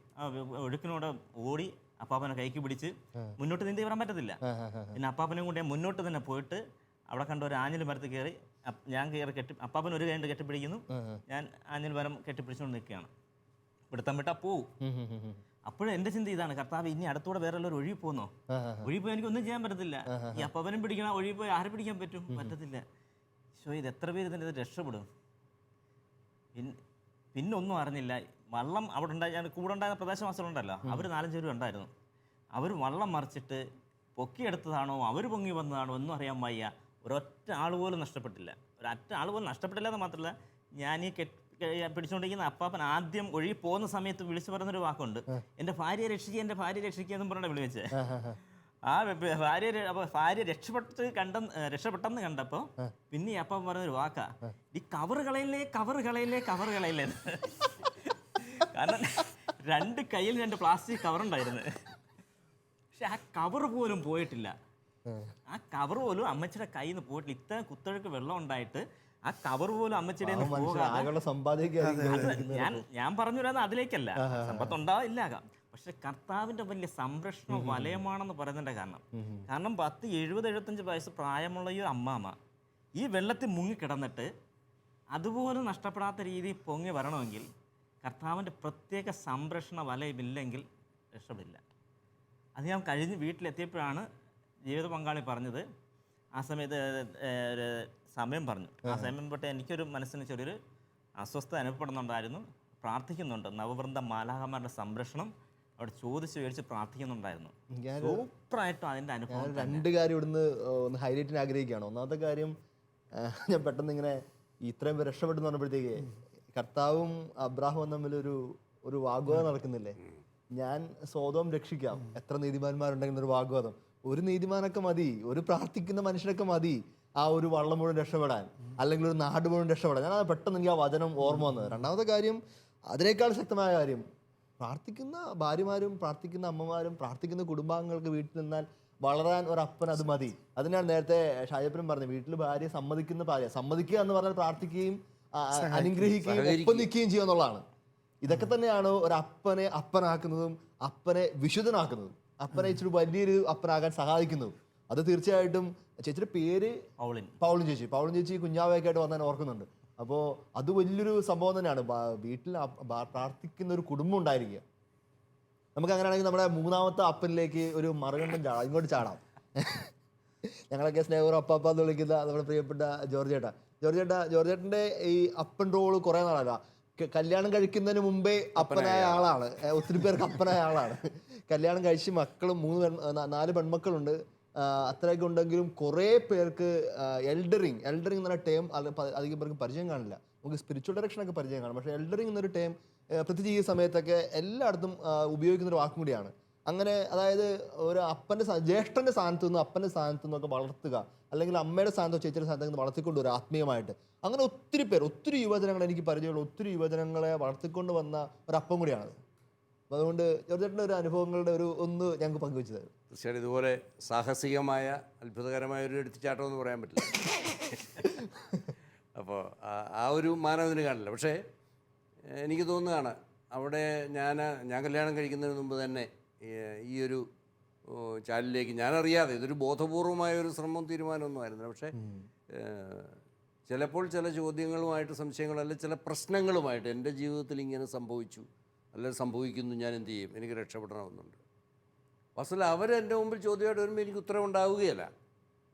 ഒഴുക്കിനോട് ഓടി അപ്പാപ്പനെ കൈക്ക് പിടിച്ച് മുന്നോട്ട് നീന്തി വരാൻ പറ്റത്തില്ല. പിന്നെ അപ്പാപ്പനെ കൊണ്ട് ഞാൻ മുന്നോട്ട് തന്നെ പോയിട്ട് അവിടെ കണ്ട ഒരു ആഞ്ഞിൽ മരത്തിൽ കയറി ഞാൻ അപ്പാപ്പൻ ഒരു കൈ കെട്ടിപ്പിടിക്കുന്നു, ഞാൻ ആഞ്ഞിൽ മരം കെട്ടിപ്പിടിച്ചുകൊണ്ട് നിൽക്കുകയാണ്. പിടുത്തം വിട്ടാൽ പോവും. അപ്പോഴും എൻ്റെ ചിന്ത ഇതാണ്, കർത്താവ് ഇനി അടുത്തൂടെ വേറെ ഉള്ളവർ ഒഴുകി പോകുന്നോ? ഒഴുകി പോയി എനിക്കൊന്നും ചെയ്യാൻ പറ്റത്തില്ല. ഈ അപ്പാപ്പനും പിടിക്കണം, ഒഴുകി പോയി ആരെ പിടിക്കാൻ പറ്റത്തില്ല. ശോ, ഇത് എത്ര പേര് ഇതിൻ്റെ രക്ഷപ്പെടും? പിന്നെ ഒന്നും അറിഞ്ഞില്ല. വള്ളം അവിടെ ഞാൻ കൂടെ ഉണ്ടായിരുന്ന പ്രദേശവാസികളുണ്ടല്ലോ, അവർ 4-5 പേരും ഉണ്ടായിരുന്നു. അവർ വള്ളം മറിച്ചിട്ട് പൊക്കിയെടുത്തതാണോ അവർ പൊങ്ങി വന്നതാണോ ഒന്നും അറിയാൻ വയ്യ. ഒരൊറ്റ ആൾ പോലും നഷ്ടപ്പെട്ടില്ല. എന്ന് മാത്രമല്ല, ഞാൻ ഈ പിടിച്ചുകൊണ്ടിരിക്കുന്ന അപ്പാപ്പൻ ആദ്യം ഒഴുകി പോകുന്ന സമയത്ത് വിളിച്ചു പറയുന്നൊരു വാക്കുണ്ട്, എൻ്റെ ഭാര്യയെ രക്ഷിക്കുക എന്നും പറഞ്ഞാൽ വിളിവെച്ചേ. ആ ഭാര്യ രക്ഷപ്പെട്ടെന്ന് കണ്ടപ്പോൾ പിന്നെ ഈ അപ്പം പറഞ്ഞൊരു വാക്കാ, ഈ കവറ് കളയില്ലേ. കാരണം 2 കയ്യിൽ 2 പ്ലാസ്റ്റിക് കവറുണ്ടായിരുന്നു. പക്ഷെ ആ കവർ പോലും പോയിട്ടില്ല. അമ്മച്ചിയുടെ കയ്യിൽ നിന്ന് പോയിട്ടില്ല. ഇത്ര കുത്തൊഴുക്ക് വെള്ളം ഉണ്ടായിട്ട് ആ കവർ പോലും അമ്മച്ചിയുടെ ഞാൻ പറഞ്ഞു വരുന്നത് അതിലേക്കല്ല, സമ്പത്ത് ഉണ്ടാവില്ല. പക്ഷെ കർത്താവിൻ്റെ വലിയ സംരക്ഷണ വലയമാണെന്ന് പറയുന്നതിൻ്റെ കാരണം 70-75 വയസ്സ് പ്രായമുള്ള ഈ അമ്മാമ്മ ഈ വെള്ളത്തിൽ മുങ്ങിക്കിടന്നിട്ട് അതുപോലെ നഷ്ടപ്പെടാത്ത രീതിയിൽ പൊങ്ങി വരണമെങ്കിൽ കർത്താവിൻ്റെ പ്രത്യേക സംരക്ഷണ വലയമില്ലെങ്കിൽ രക്ഷപ്പെടില്ല. അത് ഞാൻ കഴിഞ്ഞ് വീട്ടിലെത്തിയപ്പോഴാണ് ജീവിത പങ്കാളി പറഞ്ഞത്. ആ സമയത്ത് ഒരു സമയം പറഞ്ഞു. ആ സമയം തൊട്ട് എനിക്കൊരു മനസ്സിന് ചെറിയൊരു അസ്വസ്ഥത അനുഭവപ്പെടുന്നുണ്ടായിരുന്നു. പ്രാർത്ഥിക്കുന്നുണ്ട്. നവവൃന്ദ മാലാഖമാരുടെ സംരക്ഷണം അവിടെ ചോദിച്ച് മേടിച്ച് പ്രാർത്ഥിക്കുന്നുണ്ടായിരുന്നു. സൂപ്പറായിട്ടും അതിൻ്റെ അനുഭവം. 2 കാര്യം ഇവിടുന്ന് ഒന്ന് ഹൈലൈറ്റ് ചെയ്യാൻ ആഗ്രഹിക്കുകയാണ്. ഒന്നാമത്തെ കാര്യം, ഞാൻ പെട്ടെന്ന് ഇങ്ങനെ ഇത്രയും പേര് രക്ഷപ്പെട്ടെന്ന് പറഞ്ഞപ്പോഴത്തേക്ക് കർത്താവും അബ്രാഹവും തമ്മിലൊരു വാഗ്വാദം നടക്കുന്നില്ലേ? ഞാൻ സ്വതം രക്ഷിക്കാം, എത്ര നീതിമാന്മാരുണ്ടെങ്കിൽ ഒരു വാഗ്വാദം. ഒരു നീതിമാനൊക്കെ മതി, ഒരു പ്രാർത്ഥിക്കുന്ന മനുഷ്യനൊക്കെ മതി ആ ഒരു വള്ളം മുഴുവൻ രക്ഷപ്പെടാൻ, അല്ലെങ്കിൽ ഒരു നാട് മുഴുവൻ രക്ഷപ്പെടാൻ. ഞാൻ പെട്ടെന്ന് എനിക്ക് ആ വചനം ഓർമ്മ വന്നത്. രണ്ടാമത്തെ കാര്യം, അതിനേക്കാൾ ശക്തമായ കാര്യം, പ്രാർത്ഥിക്കുന്ന ഭാര്യമാരും പ്രാർത്ഥിക്കുന്ന അമ്മമാരും പ്രാർത്ഥിക്കുന്ന കുടുംബാംഗങ്ങൾക്ക് വീട്ടിൽ നിന്നാൽ വളരാൻ ഒരപ്പൻ അത് മതി. അതിനാണ് നേരത്തെ ഷാജപ്പനും പറഞ്ഞത്, വീട്ടിൽ ഭാര്യ സമ്മതിക്കുക എന്ന് പറഞ്ഞാൽ പ്രാർത്ഥിക്കുകയും അനുഗ്രഹിക്കുകയും ഒപ്പം നിൽക്കുകയും ചെയ്യുക എന്നുള്ളതാണ്. ഇതൊക്കെ തന്നെയാണ് ഒരു അപ്പനെ അപ്പനാക്കുന്നതും അപ്പനെ വിശുദ്ധനാക്കുന്നതും അപ്പനെ ഇച്ചിരി വലിയൊരു അപ്പനാകാൻ സഹായിക്കുന്നതും. അത് തീർച്ചയായിട്ടും ചേച്ചിയുടെ പേര് പൗളിൻ ചേച്ചി കുഞ്ഞാവയൊക്കെ ആയിട്ട് വന്നാൽ ഓർക്കുന്നുണ്ട്. അപ്പോൾ അത് വലിയൊരു സംഭവം തന്നെയാണ്. വീട്ടിൽ പ്രാർത്ഥിക്കുന്ന ഒരു കുടുംബം ഉണ്ടായിരിക്കുക. നമുക്ക് അങ്ങനെയാണെങ്കിൽ നമ്മുടെ 3ാമത്തെ അപ്പനിലേക്ക് ഒരു മറുകണ്ഠം ഇങ്ങോട്ട് ചാടാം. ഞങ്ങളൊക്കെ സ്നേഹപൂർവ്വം അപ്പാപ്പ എന്ന് വിളിക്കുന്ന നമ്മുടെ പ്രിയപ്പെട്ട ജോർജേട്ടൻ്റെ ഈ അപ്പൻ റോള് കുറേ നാളല്ല. കല്യാണം കഴിക്കുന്നതിന് മുമ്പേ അപ്പനായ ആളാണ്. ഒത്തിരി പേർക്ക് അപ്പനായ ആളാണ്. കല്യാണം കഴിച്ച് മക്കളും 4 പെൺമക്കളുണ്ട്. അത്രയൊക്കെ ഉണ്ടെങ്കിലും കുറേ പേർക്ക് എൽഡറിങ് എന്ന് പറഞ്ഞ ടേം അധികം പേർക്ക് പരിചയം കാണില്ല. നമുക്ക് സ്പിരിച്വൽ ഡയറക്ഷനൊക്കെ പരിചയം കാണും. പക്ഷേ എൽഡറിങ് എന്നൊരു ടേം പ്രത്യേകിച്ച് ഈ സമയത്തൊക്കെ എല്ലായിടത്തും ഉപയോഗിക്കുന്നൊരു വാക്കും കൂടിയാണ്. അങ്ങനെ അതായത് ഒരു ജ്യേഷ്ഠൻ്റെ സ്ഥാനത്തു നിന്നും അപ്പൻ്റെ സ്ഥാനത്തു നിന്നൊക്കെ വളർത്തുക, അല്ലെങ്കിൽ അമ്മയുടെ സ്ഥാനത്തോ ചേച്ചിയുടെ സ്ഥാനത്തൊക്കെ നിന്ന് വളർത്തിക്കൊണ്ടുവരും ആത്മീയമായിട്ട്. അങ്ങനെ ഒത്തിരി യുവജനങ്ങൾ എനിക്ക് പരിചയമുള്ള ഒത്തിരി യുവജനങ്ങളെ വളർത്തിക്കൊണ്ട് വന്ന ഒരപ്പം കൂടിയാണ്. അപ്പോൾ അതുകൊണ്ട് ജോർജേട്ടൻ്റെ ഒരു അനുഭവങ്ങളുടെ ഒന്ന് ഞങ്ങൾക്ക് പങ്കുവെച്ചത്. തീർച്ചയായിട്ടും ഇതുപോലെ സാഹസികമായ അത്ഭുതകരമായ ഒരു എടുത്തുചാട്ടം എന്ന് പറയാൻ പറ്റില്ല. അപ്പോൾ ആ ഒരു മാനവന് കാണില്ല. പക്ഷേ എനിക്ക് തോന്നുകയാണ് അവിടെ ഞാൻ കല്യാണം കഴിക്കുന്നതിന് മുമ്പ് തന്നെ ഈ ഒരു ചാലിലേക്ക് ഞാനറിയാതെ, ഇതൊരു ബോധപൂർവമായ ഒരു ശ്രമവും തീരുമാനമൊന്നും ആയിരുന്നില്ല. പക്ഷേ ചിലപ്പോൾ ചില ചോദ്യങ്ങളുമായിട്ട് സംശയങ്ങളല്ല ചില പ്രശ്നങ്ങളുമായിട്ട് എൻ്റെ ജീവിതത്തിൽ ഇങ്ങനെ സംഭവിച്ചു, അല്ലെങ്കിൽ സംഭവിക്കുന്നു, ഞാൻ എന്ത് ചെയ്യും, എനിക്ക് രക്ഷപ്പെടണമെന്നുണ്ട്. വസ്തുത അവരെൻ്റെ മുമ്പിൽ ചോദ്യമായിട്ട് വരുമ്പോൾ എനിക്ക് ഉത്തരം ഉണ്ടാവുകയില്ല.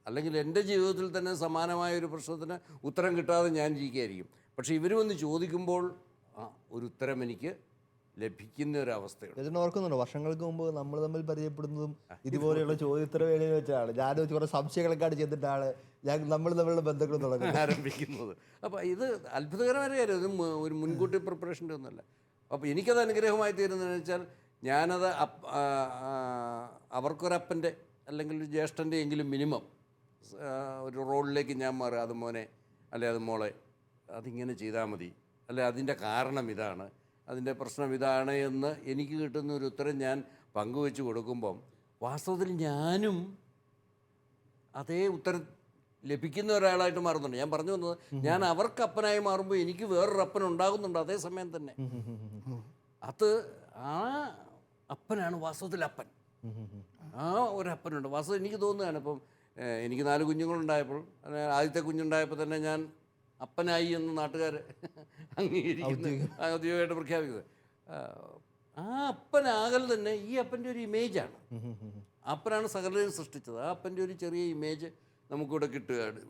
അല്ലെങ്കിൽ എൻ്റെ ജീവിതത്തിൽ തന്നെ സമാനമായ ഒരു പ്രശ്നത്തിന് ഉത്തരം കിട്ടാതെ ഞാൻ ഇരിക്കുകയായിരിക്കും. പക്ഷേ ഇവർ വന്ന് ചോദിക്കുമ്പോൾ ഒരു ഉത്തരം എനിക്ക് ലഭിക്കുന്ന ഒരു അവസ്ഥയുണ്ട്. ഇതിന് ഓർക്കുന്നുണ്ടോ, വർഷങ്ങൾക്ക് മുമ്പ് നമ്മൾ തമ്മിൽ പരിചയപ്പെടുന്നതും ഇതുപോലെയുള്ള ചോദ്യോത്തര വേളയിൽ വെച്ചാണ്. ഞാൻ കുറേ സംശയങ്ങളൊക്കെ ചെയ്തിട്ടാണ് നമ്മൾ തമ്മിലുള്ള ബന്ധങ്ങൾ തുടങ്ങുന്നത്, ആരംഭിക്കുന്നത്. അപ്പോൾ ഇത് അത്ഭുതകരമായ കാര്യം. ഇത് ഒരു മുൻകൂട്ടി പ്രിപ്പറേഷൻ്റെ ഒന്നുമല്ല. അപ്പോൾ എനിക്കത് അനുഗ്രഹമായി തീരുന്നതെന്ന് വെച്ചാൽ ഞാനത് അവർക്കൊരപ്പൻ്റെ അല്ലെങ്കിൽ ഒരു ജ്യേഷ്ഠൻ്റെ എങ്കിലും മിനിമം ഒരു റോളിലേക്ക് ഞാൻ മാറുക. അത് മോനെ, അല്ലെ അത് മോളെ, അതിങ്ങനെ ചെയ്താൽ മതി, അല്ലെ അതിൻ്റെ കാരണം ഇതാണ്, അതിൻ്റെ പ്രശ്നം ഇതാണ് എന്ന് എനിക്ക് കിട്ടുന്ന ഒരു ഉത്തരം ഞാൻ പങ്കുവെച്ച് കൊടുക്കുമ്പം വാസ്തവത്തിൽ ഞാനും അതേ ഉത്തരം ലഭിക്കുന്ന ഒരാളായിട്ട് മാറുന്നുണ്ട്. ഞാൻ പറഞ്ഞു വന്നത്, ഞാൻ അവർക്ക് അപ്പനായി മാറുമ്പോൾ എനിക്ക് വേറൊരു അപ്പൻ ഉണ്ടാകുന്നുണ്ട് അതേ സമയം തന്നെ. അത് ആ അപ്പനാണ് വാസ്തവത്തിൽ അപ്പൻ. ആ ഒരപ്പനുണ്ട് വാസ്തവം. എനിക്ക് തോന്നുകയാണ് ഇപ്പം എനിക്ക് 4 കുഞ്ഞുങ്ങളുണ്ടായപ്പോൾ, ആദ്യത്തെ കുഞ്ഞുണ്ടായപ്പോൾ തന്നെ ഞാൻ അപ്പനായി എന്ന് നാട്ടുകാർ അംഗീകരിക്കുന്നു, ഔദ്യോഗികമായിട്ട് പ്രഖ്യാപിക്കുന്നത്. ആ അപ്പനാകൽ തന്നെ ഈ അപ്പൻ്റെ ഒരു ഇമേജാണ്. അപ്പനാണ് സകലരെയും സൃഷ്ടിച്ചത്. ആ അപ്പൻ്റെ ഒരു ചെറിയ ഇമേജ് നമുക്കിവിടെ കിട്ടുകയാണ്.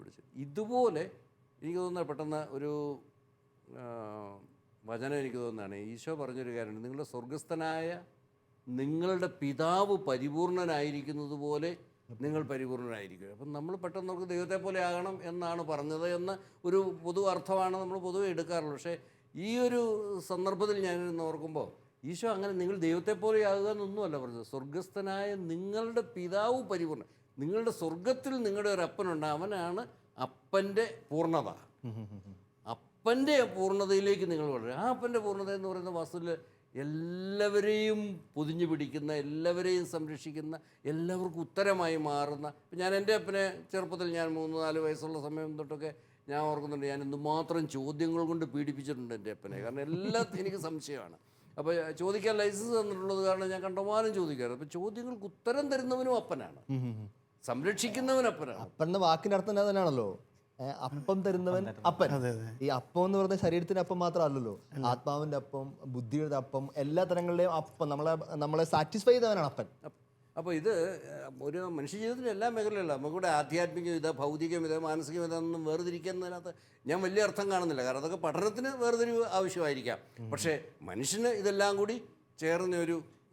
ഇതുപോലെ എനിക്ക് തോന്നുന്നത് പെട്ടെന്ന് ഒരു വചനം എനിക്ക് തോന്നുന്നതാണ്. ഈശോ പറഞ്ഞൊരു കാര്യമുണ്ട്, നിങ്ങളുടെ സ്വർഗസ്ഥനായ നിങ്ങളുടെ പിതാവ് പരിപൂർണനായിരിക്കുന്നത് പോലെ നിങ്ങൾ പരിപൂർണനായിരിക്കും. അപ്പം നമ്മൾ പെട്ടെന്ന് നമുക്ക് ദൈവത്തെ പോലെ ആകണം എന്നാണ് പറഞ്ഞത് എന്ന ഒരു പൊതു അർത്ഥമാണ് നമ്മൾ പൊതുവെ എടുക്കാറുള്ളത്. പക്ഷേ ഈ ഒരു സന്ദർഭത്തിൽ ഞാനിരുന്ന് ഓർക്കുമ്പോൾ ഈശോ അങ്ങനെ നിങ്ങൾ ദൈവത്തെ പോലെ ആകുക എന്നൊന്നുമല്ല പറഞ്ഞത്. സ്വർഗസ്ഥനായ നിങ്ങളുടെ പിതാവ് പരിപൂർണ്ണ, നിങ്ങളുടെ സ്വർഗത്തിൽ നിങ്ങളുടെ ഒരു അപ്പനുണ്ട്, അവനാണ് അപ്പൻ്റെ പൂർണ്ണത. അപ്പൻ്റെ പൂർണ്ണതയിലേക്ക് നിങ്ങൾ വളരും. ആ അപ്പൻ്റെ പൂർണ്ണത എന്ന് പറയുന്ന വാസ്തുവിൽ എല്ലാവരെയും പൊതിഞ്ഞു പിടിക്കുന്ന, എല്ലാവരെയും സംരക്ഷിക്കുന്ന, എല്ലാവർക്കും ഉത്തരമായി മാറുന്ന. ഞാൻ എൻ്റെ അപ്പനെ ചെറുപ്പത്തിൽ, ഞാൻ 3-4 വയസ്സുള്ള സമയം തൊട്ടൊക്കെ ഞാൻ ഓർക്കുന്നുണ്ട്, ഞാൻ എന്തുമാത്രം ചോദ്യങ്ങൾ കൊണ്ട് പീഡിപ്പിച്ചിട്ടുണ്ട് എൻ്റെ അപ്പനെ. കാരണം എല്ലാം എനിക്ക് സംശയമാണ്. അപ്പോൾ ചോദിക്കാൻ ലൈസൻസ് തന്നിട്ടുള്ളത് കാരണം ഞാൻ കണ്ടമാനം ചോദിക്കാറ്. അപ്പോൾ ചോദ്യങ്ങൾക്ക് ഉത്തരം തരുന്നവനും അപ്പനാണ്, സംരക്ഷിക്കുന്നവൻ അപ്പനാണ്. അപ്പൻ എന്ന വാക്കിന്റെ അർത്ഥം തന്നെ തന്നെയാണല്ലോ, അപ്പം തരുന്നവൻ അപ്പൻ. ഈ അപ്പം എന്ന് പറഞ്ഞ ശരീരത്തിന്റെ അപ്പം മാത്രമല്ലല്ലോ, ആത്മാവിന്റെ അപ്പം, ബുദ്ധിയുടെ അപ്പം, എല്ലാ തരങ്ങളുടെയും അപ്പം, നമ്മളെ സാറ്റിസ്ഫൈ ചെയ്തവനാണ് അപ്പൻ. അപ്പോൾ ഇത് ഒരു മനുഷ്യ ജീവിതത്തിൻ്റെ എല്ലാ മേഖലയിലും നമുക്കിവിടെ ആധ്യാത്മികത, ഭൗതികമിത, മാനസികമിത ഒന്നും വേർതിരിക്കുന്നതിനകത്ത് ഞാൻ വലിയ അർത്ഥം കാണുന്നില്ല. കാരണം അതൊക്കെ പഠനത്തിന് വേർതിരിവ് ആവശ്യമായിരിക്കാം. പക്ഷേ മനുഷ്യന് ഇതെല്ലാം കൂടി ചേർന്ന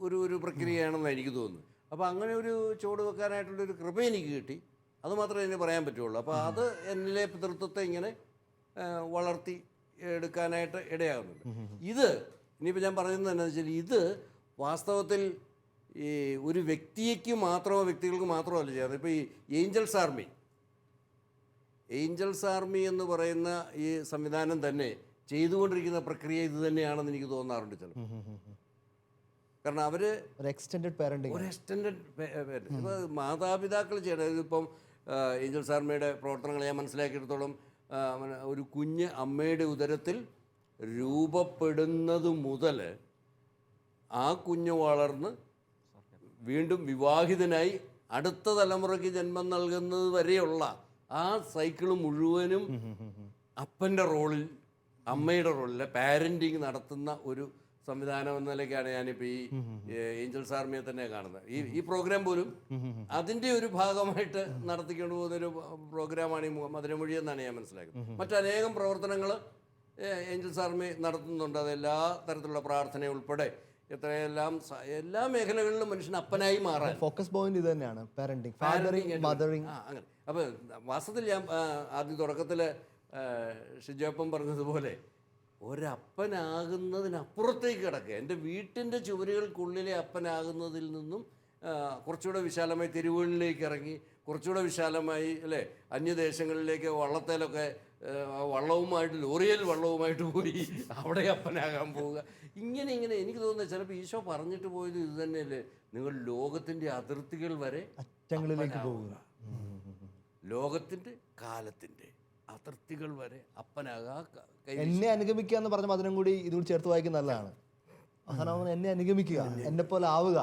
ഒരു പ്രക്രിയയാണെന്ന് എനിക്ക് തോന്നുന്നു. അപ്പോൾ അങ്ങനെ ഒരു ചുവട് വെക്കാനായിട്ടുള്ളൊരു കൃപ എനിക്ക് കിട്ടി, അത് മാത്രമേ എനിക്ക് പറയാൻ പറ്റുള്ളൂ. അപ്പോൾ അത് എന്നിലെ പിതൃത്വത്തെ ഇങ്ങനെ വളർത്തി എടുക്കാനായിട്ട് ഇടയാകുന്നുണ്ട്. ഇത് ഇനിയിപ്പോൾ ഞാൻ പറയുന്നത് എന്താണെന്ന് വെച്ചാൽ, ഇത് വാസ്തവത്തിൽ ഈ ഒരു വ്യക്തിക്ക് വ്യക്തികൾക്ക് മാത്രമല്ല ചെയ്യുന്നത്. ഇപ്പോൾ ഈ ഏഞ്ചൽസ് ആർമി എന്ന് പറയുന്ന ഈ സംവിധാനം തന്നെ ചെയ്തുകൊണ്ടിരിക്കുന്ന പ്രക്രിയ ഇത് തന്നെയാണെന്ന് എനിക്ക് തോന്നാറുണ്ട് ചിലപ്പോൾ. കാരണം അവർ എക്സ്റ്റെൻഡഡ് പാരന്റിങ്, ഇപ്പോൾ മാതാപിതാക്കൾ ചെയ്യണം. ഇതിപ്പം ഏഞ്ചൽസ് ആർമിയുടെ പ്രവർത്തനങ്ങൾ ഞാൻ മനസ്സിലാക്കിയെടുത്തോളം, ഒരു കുഞ്ഞ് അമ്മയുടെ ഉദരത്തിൽ രൂപപ്പെടുന്നത് മുതൽ ആ കുഞ്ഞ് വളർന്ന് വീണ്ടും വിവാഹിതനായി അടുത്ത തലമുറയ്ക്ക് ജന്മം നൽകുന്നത് വരെയുള്ള ആ സൈക്കിൾ മുഴുവനും അപ്പൻ്റെ റോളിൽ, അമ്മയുടെ റോളിൽ പാരൻറ്റിങ് നടത്തുന്ന ഒരു സംവിധാനം എന്ന നിലയ്ക്കാണ് ഞാനിപ്പോൾ ഈ ഏഞ്ചൽസ് ആർമിയെ തന്നെ കാണുന്നത്. ഈ പ്രോഗ്രാം പോലും അതിൻ്റെ ഒരു ഭാഗമായിട്ട് നടത്തിക്കൊണ്ട് പോകുന്നൊരു പ്രോഗ്രാമാണ് ഈ മധുരമൊഴി എന്നാണ് ഞാൻ മനസ്സിലാക്കുന്നത്. മറ്റനേകം പ്രവർത്തനങ്ങൾ ഏഞ്ചൽസ് ആർമി നടത്തുന്നുണ്ട്. അത് എല്ലാ തരത്തിലുള്ള പ്രാർത്ഥന ഉൾപ്പെടെ എത്രയെല്ലാം എല്ലാ മേഖലകളിലും മനുഷ്യൻ അപ്പനായി മാറാൻ ഫോക്കസ് പോയിന്റ് ഇത് തന്നെയാണ്, പാരന്റിങ്, ഫാദറിങ്, മദറിങ്. അങ്ങനെ. അപ്പോൾ വാസ്തവത്തിൽ ഞാൻ ആദ്യം തുടക്കത്തിൽ ഷിജോപ്പം പറഞ്ഞതുപോലെ ഒരപ്പനാകുന്നതിനപ്പുറത്തേക്ക് കിടക്കുക. എൻ്റെ വീട്ടിൻ്റെ ചുവരുകൾക്കുള്ളിലെ അപ്പനാകുന്നതിൽ നിന്നും കുറച്ചുകൂടെ വിശാലമായി തെരുവുകളിലേക്ക് ഇറങ്ങി, കുറച്ചുകൂടെ വിശാലമായി അല്ലേ അന്യദേശങ്ങളിലേക്ക് വള്ളത്തേലൊക്കെ വള്ളവുമായിട്ട്, ലോറിയൽ വള്ളവുമായിട്ട് പോയി അവിടെ അപ്പനാകാൻ പോവുക. ഇങ്ങനെ എനിക്ക് തോന്നുന്നത് ചിലപ്പോൾ ഈശോ പറഞ്ഞിട്ട് പോയത് ഇത് തന്നെയല്ലേ, നിങ്ങൾ ലോകത്തിൻ്റെ അതിർത്തികൾ വരെ അറ്റങ്ങളിലേക്ക് പോകുക, ലോകത്തിൻ്റെ കാലത്തിൻ്റെ അതിർത്തികൾ വരെ അപ്പനാകാ. എന്നെ അനുഗമിക്കുക എന്ന് പറഞ്ഞ അതിനും കൂടി ഇതുകൂടി ചേർത്ത് വായിക്കുന്ന നല്ലതാണ്. അവസാനം എന്നെ അനുഗമിക്കുക, എന്നെ പോലെ ആവുക.